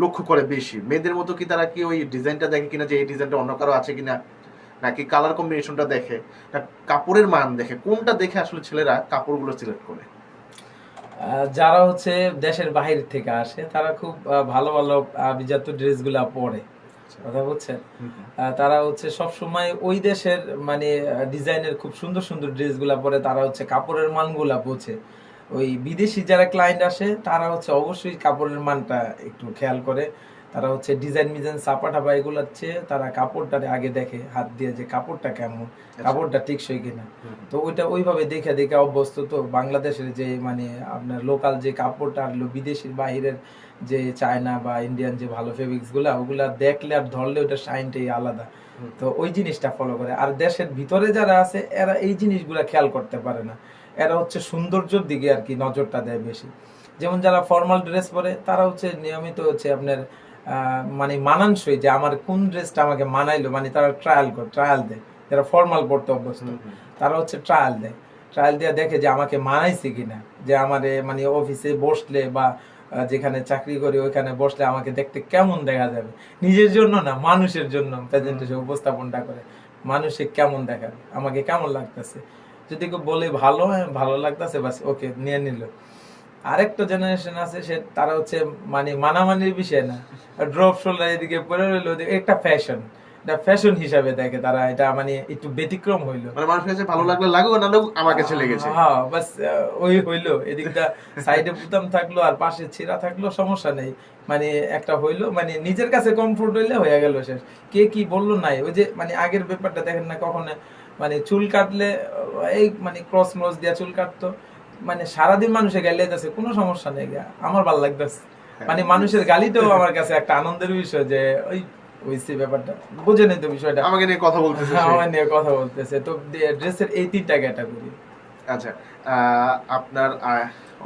লক্ষ্য করে বেশি? মেয়েদের মতো কি তারা কি ওই ডিজাইনটা দেখে কিনা যে এই ডিজাইনটা অন্য কারো আছে কিনা, নাকি কালার কম্বিনেশনটা দেখে, না কাপড়ের মান দেখে, কোনটা দেখে আসলে ছেলেরা কাপড়গুলো সিলেক্ট করে? যারা হচ্ছে দেশের বাহির থেকে আসে, তারা খুব ভালো ভালো আভিজাত্য ড্রেসগুলা পরে, কথা বলছেন। তারা হচ্ছে সব সময় ওই দেশের মানে ডিজাইনের খুব সুন্দর সুন্দর ড্রেসগুলা পরে, তারা হচ্ছে কাপড়ের মানগুলা বোঝে। ওই বিদেশি যারা ক্লায়েন্ট আসে, তারা হচ্ছে অবশ্যই কাপড়ের মানটা একটু খেয়াল করে, তারা হচ্ছে ডিজাইন মিজাইন ছাপা টাপা এগুলো হচ্ছে তারা কাপড়টারে আগে দেখে হাত দিয়ে যে কাপড়টা কেমন, কাপড়টা টেকসই কিনা। তো ওইটা ওইভাবে দেখে দেখে অভ্যস্ত। তো বাংলাদেশের যে মানে আপনার লোকাল যে কাপড়টা আর বিদেশির বাহিরের যে চায়না বা ইন্ডিয়ান যে ভালো ফেব্রিক্স গুলা ওগুলা দেখলে আর ধরলে ওটা শাইনটাই আলাদা। তো ওই জিনিসটা ফলো করে। আর দেশের ভিতরে যারা আছে এরা এই জিনিসগুলা খেয়াল করতে পারে না, এরা হচ্ছে সৌন্দর্যের দিকে আর কি নজরটা দেয় বেশি। যেমন যারা ফর্মাল ড্রেস পরে তারা হচ্ছে নিয়মিত হচ্ছে আপনার মানে মানানসই যে আমার কোন ড্রেসটা আমাকে মানাইলো, মানে তারা ট্রায়াল দেয়। যারা ফর্মাল পড়তে অভ্যস্ত তারা হচ্ছে ট্রায়াল দেয়, ট্রায়াল দিয়ে দেখে যে আমাকে মানাইছে কিনা, যে আমারে মানে অফিসে বসলে বা যেখানে চাকরি করি ওইখানে বসলে আমাকে দেখতে কেমন দেখা যাবে। নিজের জন্য না, মানুষের জন্য প্রেজেন্টেশন উপস্থাপনটা করে মানুষে কেমন দেখাবে, আমাকে কেমন লাগতেছে। যদি কেউ বলে ভালো, ভালো লাগতেছে বাস ওকে নিয়ে নিল। আরেকটা জেনারেশন আছে সে তারা হচ্ছে মানে মানামানির বিষয় না, ড্রপ শোল্ডার এদিকে পরে রইলো, একটা ফ্যাশন, এটা ফ্যাশন হিসাবে দেখে তারা, এটা মানে একটু ব্যতিক্রম হইলো, মানে মানুষের কাছে ভালো লাগলে লাগুক না লাগুক আমার কাছে লেগেছে। হ্যাঁ বাস ওই হইলো, এদিকটা সাইডে বুতাম থাকলো আর পাশে ছিঁড়া থাকলো সমস্যা নেই, মানে একটা হইলো, মানে নিজের কাছে কমফোর্ট হইলে হয়ে গেল শেষ। কে কি বললো নাই, ওই যে মানে আগের ব্যাপারটা দেখেন না কখনো, মানে চুল কাটলে এই মানে ক্রস মরস দিয়া চুল কাটতো, মানে সারাদিন মানুষের গালি যাচ্ছে কোনো সমস্যা নেই, আমার ভালো লাগতেছে। মানে মানুষের গালিটাও আমার কাছে একটা আনন্দের বিষয়, যে ওই হইছে ব্যাপারটা বুঝে নেই তো বিষয়টা, আমাকে নিয়ে কথা বলতেছে সে। আমার নিয়ে কথা বলতেছে। তো ড্রেসের এই তিনটা ক্যাটাগরি। আচ্ছা, আপনার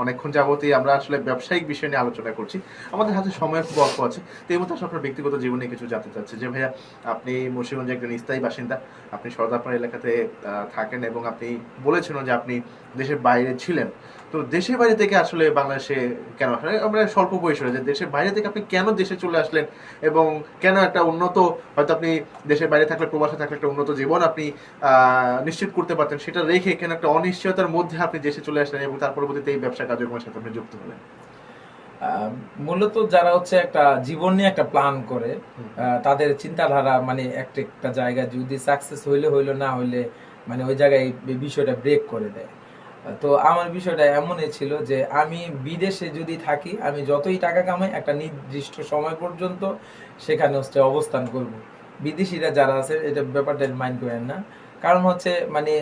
অনেকক্ষণ যাবতই আমরা আসলে ব্যবসায়িক বিষয় নিয়ে আলোচনা করছি, আমাদের হাতে সময় খুব অল্প আছে। তো এই মধ্যে আসলে আপনার ব্যক্তিগত জীবনে কিছু জানতে চাচ্ছি যে ভাইয়া, আপনি মুন্সিগঞ্জে একজন স্থায়ী বাসিন্দা, আপনি সরদারপাড়া এলাকাতে থাকেন এবং আপনি বলেছিলেন যে আপনি দেশের বাইরে ছিলেন। তো দেশের বাইরে থেকে আসলে বাংলাদেশে কেন আসলে আমরা স্বল্প বয়সে, যে দেশের বাইরে থেকে আপনি কেন দেশে চলে আসলেন এবং কেন একটা উন্নত, হয়তো আপনি দেশের বাইরে থাকলে প্রবাসে থাকলে একটা উন্নত জীবন আপনি নিশ্চিত করতে পারতেন, সেটা রেখে এখানে একটা অনিশ্চয়তার মধ্যে আপনি দেশে চলে আসলেন এবং তার পরবর্তীতে এই ব্যবসা কার্যক্রমের সাথে আপনি যুক্ত হলেন। মূলত যারা হচ্ছে একটা জীবন নিয়ে একটা প্ল্যান করে, তাদের চিন্তাধারা মানে একটা একটা জায়গায় যদি সাকসেস হইলো না হইলে মানে ওই জায়গায় এই বিষয়টা ব্রেক করে দেয়। তো আমার বিষয়টা এমনই ছিল যে আমি বিদেশে যদি থাকি, আমি যতই টাকা কামাই একটা নির্দিষ্ট সময় পর্যন্ত সেখানে হচ্ছে অবস্থান করব। বিদেশিরা যারা আছে এটা ব্যাপারটা মাইন্ড করেন না, কারণ হচ্ছে মানে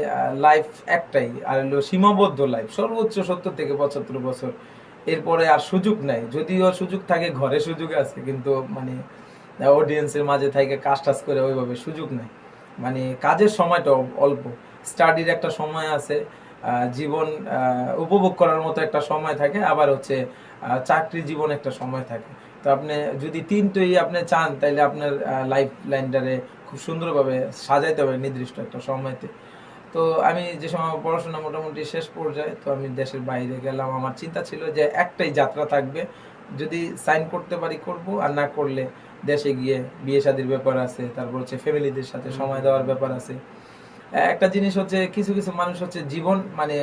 লাইফ একটাই, আর হলো সীমাবদ্ধ লাইফ, সর্বোচ্চ 70 থেকে 75 বছর, এরপরে আর সুযোগ নাই। যদিও সুযোগ থাকে, ঘরে সুযোগ আছে, কিন্তু মানে অডিয়েন্সের মাঝে থেকে কাজ টাজ করে ওইভাবে সুযোগ নাই। মানে কাজের সময়টা অল্প, স্টাডির একটা সময় আছে, জীবন উপভোগ করার মতো একটা সময় থাকে, আবার হচ্ছে চাকরি জীবন একটা সময় থাকে। তো আপনি যদি তিনটেই আপনি চান তাহলে আপনার লাইফ লাইনটারে খুব সুন্দরভাবে সাজাইতে হবে নির্দিষ্ট একটা সময়তে। তো আমি যে সময় পড়াশোনা মোটামুটি শেষ পর্যায়ে, তো আমি দেশের বাইরে গেলাম। আমার চিন্তা ছিল যে একটাই যাত্রা থাকবে, যদি সাইন করতে পারি করব, আর না করলে দেশে গিয়ে বিয়ে শাদীর ব্যাপার আছে, তারপর হচ্ছে ফ্যামিলিদের সাথে সময় দেওয়ার ব্যাপার আছে। একটা জিনিস হচ্ছে কিছু কিছু মানুষ হচ্ছে জীবন মানে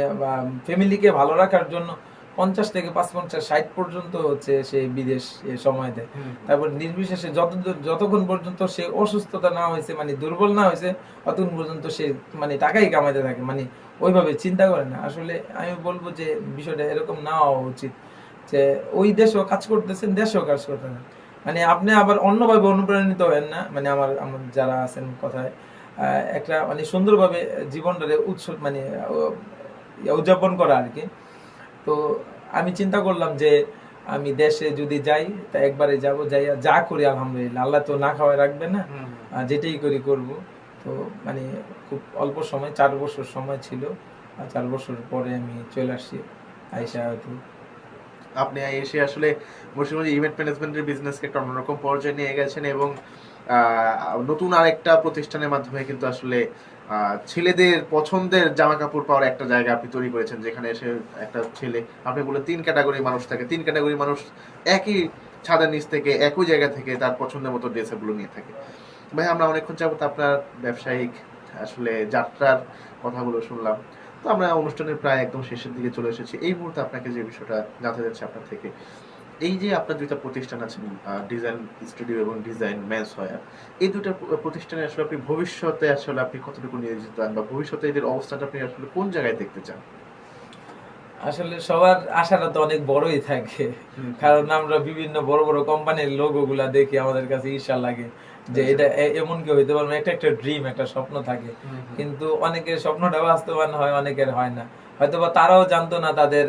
ফ্যামিলিকে ভালো রাখার জন্য 50 থেকে 55 60 পর্যন্ত হচ্ছে সে বিদেশ সময় দেয়। তারপর নির্বিশেষে যতক্ষণ পর্যন্ত সে অসুস্থতা না হয়েছে, মানে দুর্বল না হয়েছে, ততক্ষণ পর্যন্ত সে মানে টাকাই কামাইতে থাকে, মানে ওইভাবে চিন্তা করে না। আসলে আমি বলবো যে বিষয়টা এরকম না হওয়া উচিত, যে ওই দেশেও কাজ করতেছেন, দেশেও কাজ করতেছেন, মানে আপনি আবার অন্যভাবে অনুপ্রাণিত হবেন না। মানে আমার আমার যারা আছেন কথায় একটা মানে সুন্দরভাবে জীবনটারে মানে উদযাপন করা আর কি। তো আমি চিন্তা করলাম যে আমি দেশে যদি যাই তা একবারে যাব, যাই যা করি আলহামদুলিল্লাহ, আল্লাহ তো না খাওয়াই রাখবে না, যেটাই করি করব। তো মানে খুব অল্প সময়, 4 বছর সময় ছিল, আর 4 বছর পরে আমি চলে আসছি আইসা। হয়তো আপনি এসে আসলে মুন্সিগঞ্জ ইভেন্ট ম্যানেজমেন্টের বিজনেসকে একটা অন্যরকম পর্যায়ে নিয়ে গেছেন এবং নতুন আরেকটা প্রতিষ্ঠানের মাধ্যমে কিন্তু আসলে ছেলেদের পছন্দের জামা কাপড় পাওয়ার একটা জায়গা আপনি তৈরি করেছেন, যেখানে এসে একটা ছেলে, আপনি বলে 3 ক্যাটাগরি মানুষ থাকে, 3 ক্যাটাগরি মানুষ একই ছাদের নিচ থেকে একই জায়গা থেকে তার পছন্দের মতো ড্রেসগুলো নিয়ে থাকে। ভাই, আমরা অনেকক্ষণ যাবত আপনার ব্যবসায়িক আসলে যাত্রার কথাগুলো শুনলাম। তো আমরা অনুষ্ঠানের প্রায় একদম শেষের দিকে চলে এসেছি। এই মুহূর্তে আপনাকে যে বিষয়টা জানতে যাচ্ছে আপনার থেকে, এই যে আপনার দুইটা প্রতিষ্ঠান আছে, ডিজাইন স্টুডিও এবং ডিজাইন মেন্স ওয়্যার, এই দুটো প্রতিষ্ঠানে আসলে আপনি ভবিষ্যতে আসলে আপনি কতটুকু নিয়োজিত বা ভবিষ্যতে এদের অবস্থাটা আপনি আসলে কোন জায়গায় দেখতে চান? আসলে সবার আশাটা তো অনেক বড়ই থাকে, কারণ আমরা বিভিন্ন বড় বড় কোম্পানির লোগো গুলা দেখি, আমাদের কাছে ঈর্ষা লাগে যে এটা এমন কি হইতে পারবে, একটা একটা ড্রিম, একটা স্বপ্ন থাকে, কিন্তু অনেকের স্বপ্নটা বাস্তবায়ন হয়, অনেকের হয় না। হয়তোবা তারাও জানতো না তাদের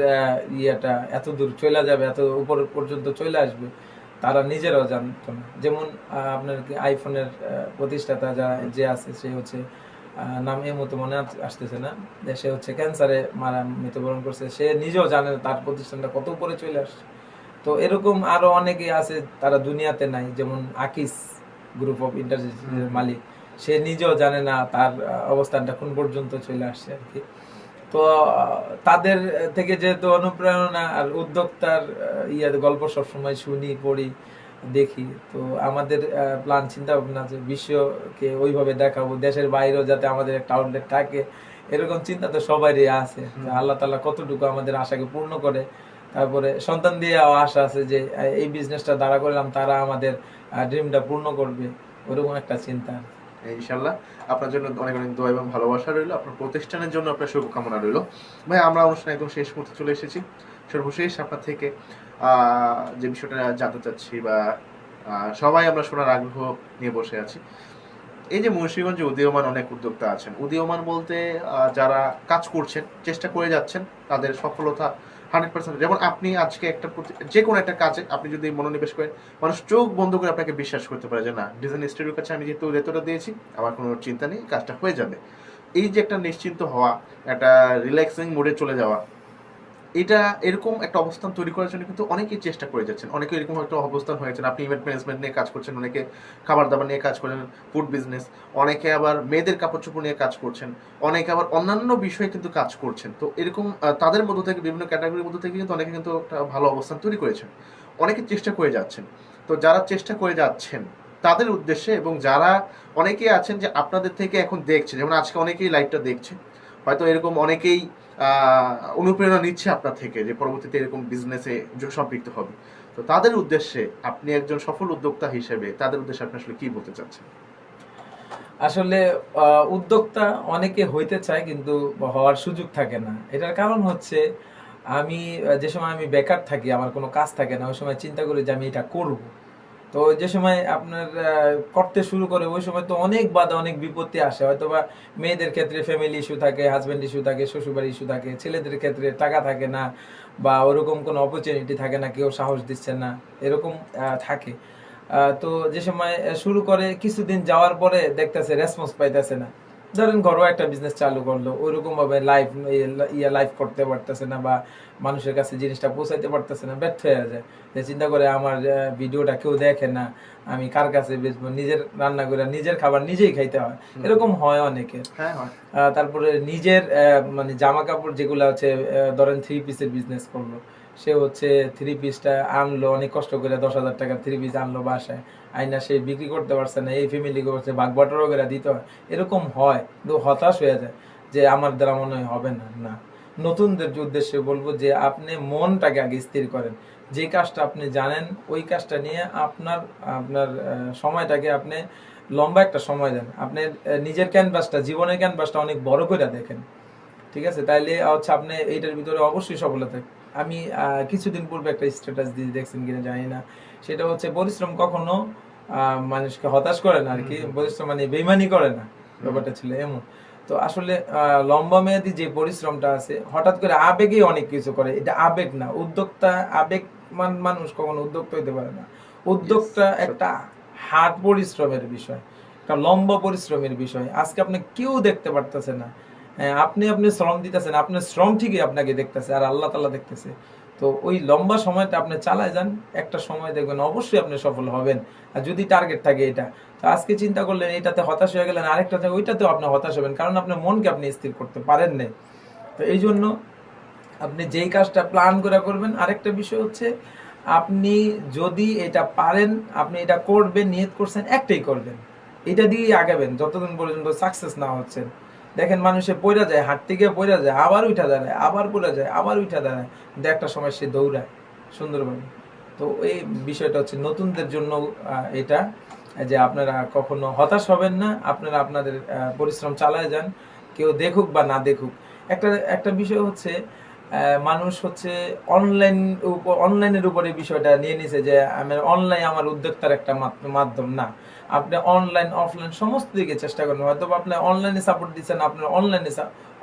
ইয়েটা এত দূর চলে যাবে, এত উপর পর্যন্ত চলে আসবে, তারা নিজেরাও জানতো না। যেমন আপনার কি আইফোনের প্রতিষ্ঠাতা যে আছে, সে হচ্ছে নাম এই মতো মনে আসতেছে না, যে সে হচ্ছে ক্যান্সারে মৃত্যুবরণ করছে, সে নিজেও জানে না তার প্রতিষ্ঠানটা কত উপরে চলে আসছে। তো এরকম আরো অনেকে আছে, তারা দুনিয়াতে নাই, যেমন আকিস গ্রুপ অফ ইন্ডাস্ট্রিজের মালিক, সে নিজেও জানে না তার অবস্থানটা কোন পর্যন্ত চলে আসছে আর কি। তো তাদের থেকে যেহেতু অনুপ্রেরণা আর উদ্যোক্তার গল্প সবসময় শুনি, পড়ি, দেখি, তো আমাদের প্ল্যান, চিন্তা ভাবনা যে বিশ্বকে ওইভাবে দেখাবো, দেশের বাইরেও যাতে আমাদের একটা আউটলেট থাকে, এরকম চিন্তা তো সবারই আছে। তো আল্লাহ তাআলা কতটুকু আমাদের আশাকে পূর্ণ করে। তারপরে সন্তান দিয়ে আশা আছে যে এই বিজনেসটা দাঁড়া করলাম, তারা আমাদের ড্রিমটা পূর্ণ করবে, ওরকম একটা চিন্তা। ইনশাল্লাহ আপনার জন্য অনেক অনেক দোয়া এবং ভালোবাসা রইলো, আপনার প্রতিষ্ঠানের জন্য আপনার শুভকামনা রইলো। ভাই, আমরা অনুষ্ঠানে একদম শেষ মুহূর্তে চলে এসেছি। সর্বশেষ আপনার থেকে যে বিষয়টা জানতে চাচ্ছি, বা সবাই আমরা শোনার আগ্রহ নিয়ে বসে আছি, এই যে মুন্সিগঞ্জে উদীয়মান অনেক উদ্যোক্তা আছেন, উদীয়মান বলতে যারা কাজ করছেন, চেষ্টা করে যাচ্ছেন, তাদের সফলতা 100%। যেমন আপনি আজকে যে কোনো একটা কাজে আপনি যদি মনোনিবেশ করেন, মানুষ চোখ বন্ধ করে আপনাকে বিশ্বাস করতে পারে যে না, ডিজাইন স্টুডিওর কাছে আমি যেহেতু রেতটা দিয়েছি, আমার কোনো চিন্তা নেই, কাজটা হয়ে যাবে। এই যে একটা নিশ্চিন্ত হওয়া, একটা রিল্যাক্সিং মোডে চলে যাওয়া, এটা এরকম একটা অবস্থান তৈরি করার জন্য কিন্তু অনেকেই চেষ্টা করে যাচ্ছেন। অনেকে এরকম একটা অবস্থান হয়েছেন, আপনি ইভেন্ট ম্যানেজমেন্ট নিয়ে কাজ করছেন, অনেকে খাবার দাবার নিয়ে কাজ করেন, ফুড বিজনেস, অনেকে আবার মেয়েদের কাপড় চোপড় নিয়ে কাজ করছেন, অনেকে আবার অন্যান্য বিষয়ে কিন্তু কাজ করছেন। তো এরকম তাদের মধ্য থেকে, বিভিন্ন ক্যাটাগরির মধ্য থেকে কিন্তু অনেকে কিন্তু একটা ভালো অবস্থান তৈরি করেছেন, অনেকে চেষ্টা করে যাচ্ছেন। তো যারা চেষ্টা করে যাচ্ছেন তাদের উদ্দেশ্যে, এবং যারা অনেকেই আছেন যে আপনাদের থেকে এখন দেখছে, যেমন আজকে অনেকেই লাইভটা দেখছে, হয়তো এরকম অনেকেই অনুপ্রেরণা নিচ্ছে আপনার থেকে যে পরবর্তীতে এরকম বিজনেসে সম্পৃক্ত হবে। তো তাদের উদ্দেশ্যে আপনি একজন সফল উদ্যোক্তা হিসেবে তাদের উদ্দেশ্যে আপনি আসলে কি বলতে চাচ্ছেন? আসলে উদ্যোক্তা অনেকে হইতে চায়, কিন্তু হওয়ার সুযোগ থাকে না। এটার কারণ হচ্ছে, আমি যে সময় আমি বেকার থাকি, আমার কোনো কাজ থাকে না, ওই সময় চিন্তা করি যে আমি এটা করব। তো যে সময় আপনার করতে শুরু করে, ওই সময় তো অনেক বাধা, অনেক বিপত্তি আসে। হয়তো বা মেয়েদের ক্ষেত্রে ফ্যামিলি ইস্যু থাকে, হাজব্যান্ড ইস্যু থাকে, শ্বশুরবাড়ি ইস্যু থাকে, ছেলেদের ক্ষেত্রে টাকা থাকে না, বা ওরকম কোনো অপরচুনিটি থাকে না, কেউ সাহস দিচ্ছে না, এরকম থাকে। তো যে সময় শুরু করে, কিছুদিন যাওয়ার পরে দেখতেছে রেসপন্স পাইতেছে না। ধরেন ঘরোয়া একটা বিজনেস চালু করলো, ওইরকম ভাবে লাইভ করতে পারতেছে না, বা মানুষের কাছে জিনিসটা পৌঁছাইতে পারতেছে না, ব্যর্থ হয়ে যায়। যে চিন্তা করে আমার ভিডিওটা কেউ দেখে না, আমি কার কাছে বেচবো, নিজের রান্না করে নিজের খাবার নিজেই খাইতে হয়, এরকম হয় অনেকের। হ্যাঁ, হয়। তারপরে নিজের মানে জামা কাপড় যেগুলো হচ্ছে, ধরেন 3 পিসের বিজনেস করলো, সে হচ্ছে 3 পিসটা আনলো, অনেক কষ্ট করে 10,000 টাকার 3 পিস আনলো বাসায়, আইনা সে বিক্রি করতে পারছে না, এই ফ্যামিলি করছে, ভাগ বাটোয়ারা করে দিতে হয়, এরকম হয়। কিন্তু হতাশ হয়ে যায় যে আমার দ্বারা মনে হয় হবে না। না, নতুনদের উদ্দেশ্যে বলবো যে আপনি মনটাকে আগে স্থির করেন, যে কাজটা আপনি জানেন ওই কাজটা নিয়ে আপনার আপনার সময়টাকে আপনি লম্বা একটা সময় দেন। আপনি নিজের ক্যানভাসটা, জীবনের ক্যানভাসটা অনেক বড় করে দেখেন, ঠিক আছে? তাইলে হচ্ছে আপনি এইটার ভিতরে অবশ্যই সফলতা। আমি কিছুদিন পূর্বে একটা স্ট্যাটাস দিয়ে দেখছেন কিনা জানি না, সেটা হচ্ছে পরিশ্রম কখনো মানুষকে হতাশ করে না আর কি, পরিশ্রম মানে বেইমানি করে না, ব্যাপারটা ছিল এমন। তো আসলে লম্বা মেয়াদী যে পরিশ্রমটা আছে, হঠাৎ করে আবেগে অনেক কিছু করে, এটা আবেগ না। উদ্যোক্তা আবেগ মানুষ কখনো উদ্যোক্তা হইতে পারে না। উদ্যোক্তা একটা হার্ড পরিশ্রমের বিষয়, একটা লম্বা পরিশ্রমের বিষয়। আজকে আপনি কেউ দেখতে পারতেছে না, আপনি শ্রম দিতেছেন, আপনার শ্রম ঠিকই আপনাকে দেখতেছে, আর আল্লাহ তাআলা দেখতেছে। তো ওই লম্বা সময়টা আপনি চালায় যান, একটা সময় দেখবেন অবশ্যই আপনি সফল হবেন। আর যদি টার্গেট থাকে এটা, তো আজকে চিন্তা করলেন এটাতে হতাশ হয়ে গেলেন, আরেকটা থাকে ওইটাতেও আপনি হতাশ হবেন, কারণ আপনার মনকে আপনি স্থির করতে পারেন না। তো এই জন্য আপনি যেই কাজটা প্ল্যান করে করবেন। আরেকটা বিষয় হচ্ছে, আপনি যদি এটা পারেন, আপনি এটা করবেন, নিয়ত করছেন, একটাই করবেন, এটা দিয়েই আগাবেন যতদিন পর্যন্ত সাকসেস না হচ্ছেন। দেখেন মানুষে পড়া যায়, হাঁটতে গিয়ে পড়া যায়, আবার উঠা দাঁড়ায়, আবার পড়া যায়, আবার উঠা দাঁড়ায়, কিন্তু একটা সময় সে দৌড়ায় সুন্দরভাবে। তো এই বিষয়টা হচ্ছে নতুনদের জন্য এটা, যে আপনারা কখনো হতাশ হবেন না, আপনারা আপনাদের পরিশ্রম চালায় যান, কেউ দেখুক বা না দেখুক। একটা একটা বিষয় হচ্ছে, মানুষ হচ্ছে অনলাইনের উপরে বিষয়টা নিয়ে নিছে যে অনলাইন আমার উদ্যোক্তার একটা মাধ্যম না। আপনি অনলাইন অফলাইন সমস্ত দিকে চেষ্টা করেন, হয়তো আপনি অনলাইনে সাপোর্ট দিচ্ছেন, আপনার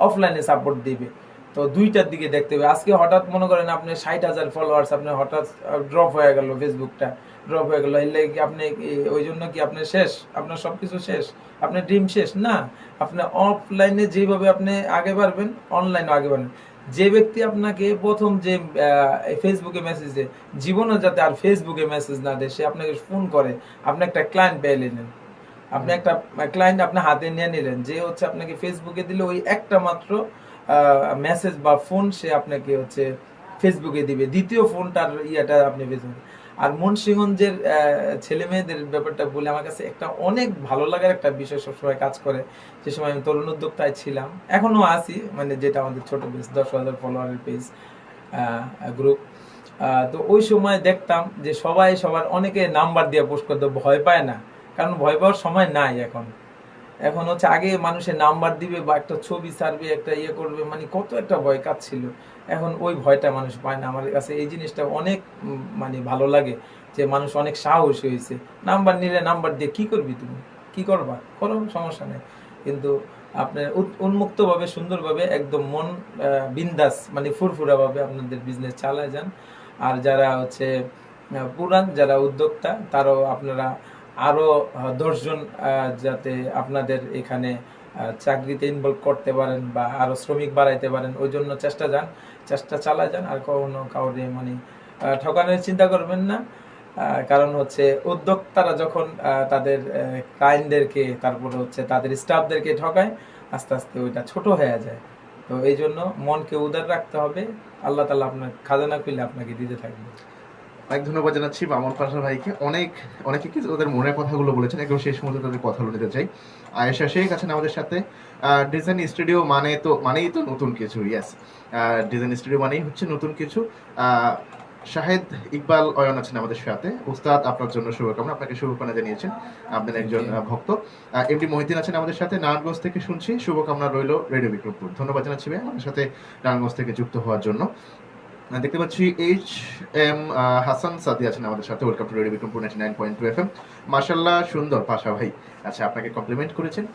অফলাইনে সাপোর্ট দিবে। তো দুইটার দিকে দেখতে হবে। আজকে হঠাৎ মনে করেন আপনি 60,000 ফলোয়ার্স, আপনার হঠাৎ ড্রপ হয়ে গেল, ফেসবুকটা ড্রপ হয়ে গেল, এলে কি আপনি ওই জন্য কি আপনি শেষ, আপনার সবকিছু শেষ, আপনার ড্রিম শেষ না। আপনি অফলাইনে যেভাবে আপনি আগে বাড়বেন, অনলাইনে আগে বাড়বেন। যে ব্যক্তি আপনাকে প্রথম যে ফেসবুকে মেসেজ দেয়, জীবনে যাতে আর ফেসবুকে মেসেজ না দেয়, সে আপনাকে ফোন করে, আপনি একটা ক্লায়েন্ট পেয়ে নিলেন, আপনি একটা ক্লায়েন্ট আপনার হাতে নিয়ে নিলেন, যে হচ্ছে আপনাকে ফেসবুকে দিলে ওই একটা মাত্র মেসেজ বা ফোন সে আপনাকে হচ্ছে ফেসবুকে দিবে, দ্বিতীয় ফোনটার ইয়েটা আপনি ফেসবুকে। আর মুন্সিগঞ্জের ছেলে মেয়েদের ব্যাপারটা বলে আমার কাছে একটা অনেক ভালো লাগার একটা বিষয় সবসময় কাজ করে। যে সময় আমি তরুণ উদ্যোক্তায় ছিলাম, এখনো আছি, মানে যেটা আমাদের ছোট পেজ, 10,000 ফলোয়ারের পেজ গ্রুপ। তো ওই সময় দেখতাম যে সবাই সবার অনেকে নাম্বার দিয়ে পোস্ট করতে ভয় পায় না, কারণ ভয় পাওয়ার সময় নাই এখন। এখন হচ্ছে আগে মানুষের নাম্বার দিবে বা একটা ছবি ছাড়বে, একটা ইয়ে করবে, মানে কত একটা ভয় কাজ ছিল। এখন ওই ভয়টা মানুষ পায় না। আমার কাছে এই জিনিসটা অনেক মানে ভালো লাগে যে মানুষ অনেক সাহসী হয়েছে। নাম্বার নিলে নাম্বার দিয়ে কি করবি, তুমি কি করবা করো, সমস্যা নেই, কিন্তু আপনার উন্মুক্তভাবে সুন্দরভাবে একদম মন বিন্দাস, মানে ফুরফুরা ভাবে আপনাদের বিজনেস চালায় যান। আর যারা হচ্ছে পুরান যারা উদ্যোক্তা, তারাও আপনারা আরো 10 জন যাতে আপনাদের এখানে চাকরিতে ইনভলভ করতে পারেন বা আরো শ্রমিক বাড়াইতে পারেন, ওই জন্য চেষ্টা চালায় যান। আর কখনো কাউরে মানে ঠকানোর চিন্তা করবেন না। কারণ হচ্ছে উদ্যোক্তারা যখন তাদের ক্লায়েন্টদেরকে, তারপরে হচ্ছে তাদের স্টাফদেরকে ঠকায়, আস্তে আস্তে ওইটা ছোট হয়ে যায়। তো এই জন্য মনকে উদার রাখতে হবে, আল্লাহ তাআলা আপনার খাজানা খুলে আপনাকে দিতে থাকবে। অনেক ধন্যবাদ জানাচ্ছি মামুন পাশা ভাইকে। অনেকে কিন্তু ওদের মনের কথাগুলো বলেছেন, একদম শেষ মুহূর্তে তাদের কথাগুলো নিতে চাই। আয়েশা শেখ আছেন আমাদের সাথে। ডিজাইন স্টুডিও মানেই তো নতুন কিছু, ইয়েস। ডিজাইন স্টুডিও মানেই হচ্ছে নতুন কিছু। শাহেদ ইকবাল অয়ন আছেন আমাদের সাথে। উস্তাদ, আপনার জন্য শুভকামনা, আপনাকে শুভকামনা জানিয়েছেন, আপনার একজন ভক্ত। এমডি মহিউদ্দিন আছেন আমাদের সাথে, নারায়ণগঞ্জ থেকে শুনছি, শুভকামনা রইল রেডিও বিক্রমপুর। ধন্যবাদ জানাচ্ছি ভাই আমাদের সাথে নারায়ণগঞ্জ থেকে যুক্ত হওয়ার জন্য। দেখতে পাচ্ছি এইচ এম হাসান সাদি আছেন আমাদের সাথে। Welcome to radio Bikrampur 99.2 FM। মাশাআল্লাহ, সুন্দর পাশা ভাই। আচ্ছা, আপনাকে কমপ্লিমেন্ট করেছেন।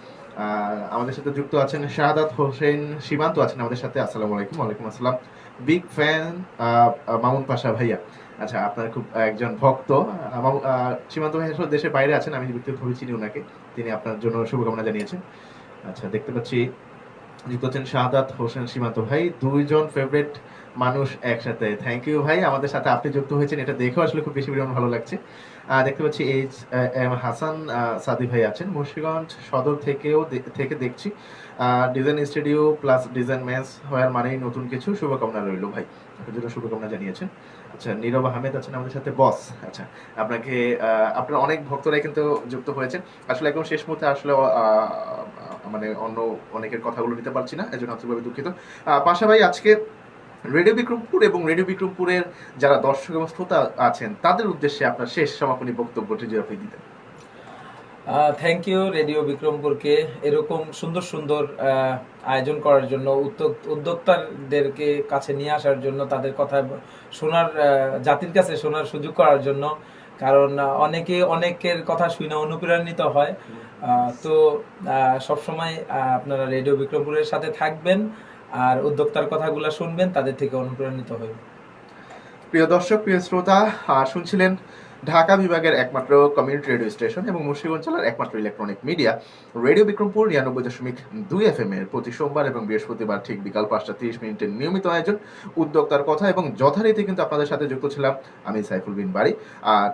আমাদের সাথে যুক্ত আছেন শাহাদাত হোসেন সীমান্ত আছেন আমাদের সাথে। আসসালামু আলাইকুম। ওয়ালাইকুম আসসালাম। বিগ ফ্যান মামুন পাশা ভাইয়া। আচ্ছা, আপনার খুব একজন ভক্ত। সীমান্ত ভাই আসলে দেশের বাইরে আছেন, আমি ব্যক্তিগতভাবে চিনি ওনাকে। তিনি আপনার জন্য শুভকামনা জানিয়েছেন। আচ্ছা, দেখতে পাচ্ছি যুক্ত হচ্ছেন শাহাদাত হোসেন সীমান্ত ভাই। দুইজন ফেভারিট মানুষ একসাথে। থ্যাংক ইউ ভাই, আমাদের সাথে আপনি যুক্ত হয়েছেন, এটা দেখেও আসলে খুব বেশি পরিমাণ ভালো লাগছে। দেখতে পাচ্ছি এইচ এম হাসান সাদি ভাই আছেন মুন্সিগঞ্জ সদর থেকে দেখছি। Design studio plus design match হওয়ার মানেই নতুন কিছু, শুভকামনা রইল ভাই, আপনার জন্য শুভকামনা জানিয়েছেন। আচ্ছা, নীরব আহমেদ আছেন আমাদের সাথে, বস। আচ্ছা, আপনাকে আপনার অনেক ভক্তরাই কিন্তু যুক্ত হয়েছেন। আসলে একদম শেষ মুহূর্তে আসলে মানে অন্য অনেকের কথাগুলো নিতে পারছি না, এজন্য আন্তরিকভাবে দুঃখিত। পাশা ভাই, আজকে রেডিও বিক্রমপুর এবং রেডিও বিক্রমপুরের যারা দর্শক এবং শ্রোতা আছেন তাদের উদ্দেশ্যে আপনার শেষ সমাপনী বক্তব্যটি যদি আপনি দিতেন। থ্যাংক ইউ রেডিও বিক্রমপুরকে এরকম সুন্দর সুন্দর আয়োজন করার জন্য, উদ্যোক্তাদেরকে কাছে নিয়ে আসার জন্য, তাদের কথা শোনার, জাতির কাছে শোনার সুযোগ করার জন্য। কারণ অনেকের কথা শুনে অনুপ্রাণিত হয়। তো সবসময় আপনারা রেডিও বিক্রমপুরের সাথে থাকবেন আর উদ্যোক্তার কথাগুলো শুনবেন, তাদের থেকে অনুপ্রাণিত হবেন। প্রিয় দর্শক, প্রিয় শ্রোতা, শুনছিলেন ঢাকা বিভাগের একমাত্র কমিউনিটি রেডিও স্টেশন এবং মুন্সিগঞ্জ জেলার একমাত্র electronic media radio Bikrampur 99.2 FM এর প্রতি সোমবার এবং বৃহস্পতিবার ঠিক বিকাল 5:30 নিয়মিত আয়োজন উদ্যোক্তার কথা, এবং যথারীতি কিন্তু আপনাদের সাথে যুক্ত ছিলাম আমি সাইফুল বিন বাড়ি।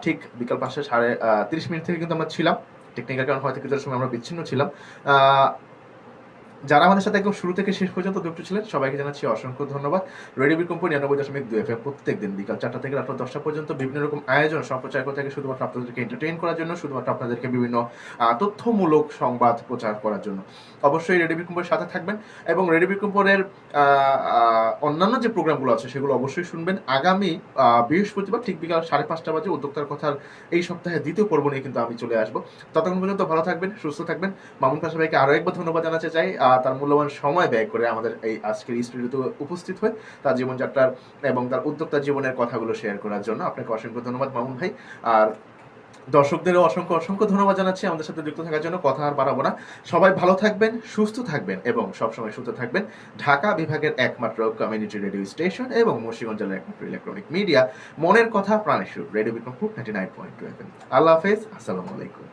ঠিক বিকাল 5:30 থেকে কিন্তু আমরা ছিলাম। টেকনিক্যাল কারণ হয়তো কিছুটা সময় আমরা বিচ্ছিন্ন ছিলাম। যারা আমাদের সাথে একদম শুরু থেকে শেষ পর্যন্ত যুক্ত ছিলেন সবাইকে জানাচ্ছি অসংখ্য ধন্যবাদ। রেডিও বিক্রমপুর 99.2 FM প্রত্যেক দিন বিকাল 4টা থেকে রাত 10টা পর্যন্ত বিভিন্ন রকম আয়োজন সম্প্রচার করে থাকে, শুধুমাত্র আপনাদেরকে এন্টারটেইন করার জন্য, শুধুমাত্র আপনাদেরকে বিভিন্ন তথ্যমূলক সংবাদ প্রচার করার জন্য। অবশ্যই রেডিও বিক্রমপুরের সাথে থাকবেন এবং রেডিও বিক্রমপুরের অন্যান্য যে প্রোগ্রামগুলো আছে সেগুলো অবশ্যই শুনবেন। আগামী বৃহস্পতিবার ঠিক বিকাল 5:30 বাজে উদ্যোক্তার কথার এই সপ্তাহে দ্বিতীয় পর্ব নিয়ে কিন্তু আমি চলে আসবো। ততক্ষণ পর্যন্ত ভালো থাকবেন, সুস্থ থাকবেন। মামুন পাশা ভাইকে আরও একবার ধন্যবাদ জানাতে চাই। তার মূল্যবান সময় ব্যয় করে আমাদের এই আজকের স্টুডিওতে উপস্থিত হয়ে তার জীবনযাত্রার এবং তার উদ্যোক্তা জীবনের কথাগুলো শেয়ার করার জন্য আপনাকে অসংখ্য ধন্যবাদ মামুন ভাই। আর দর্শকদেরও অসংখ্য অসংখ্য ধন্যবাদ জানাচ্ছি আমাদের সাথে যুক্ত থাকার জন্য। কথা আর বাড়াবো না, সবাই ভালো থাকবেন, সুস্থ থাকবেন এবং সবসময় সুস্থ থাকবেন। ঢাকা বিভাগের একমাত্র কমিউনিটি রেডিও স্টেশন এবং মুন্সিগঞ্জ জেলার একমাত্র ইলেকট্রনিক মিডিয়া মনের কথা প্রাণের সুর রেডিও বিক্রমপুর 99.2 FM। আল্লাহ হাফেজ, আসসালামু আলাইকুম।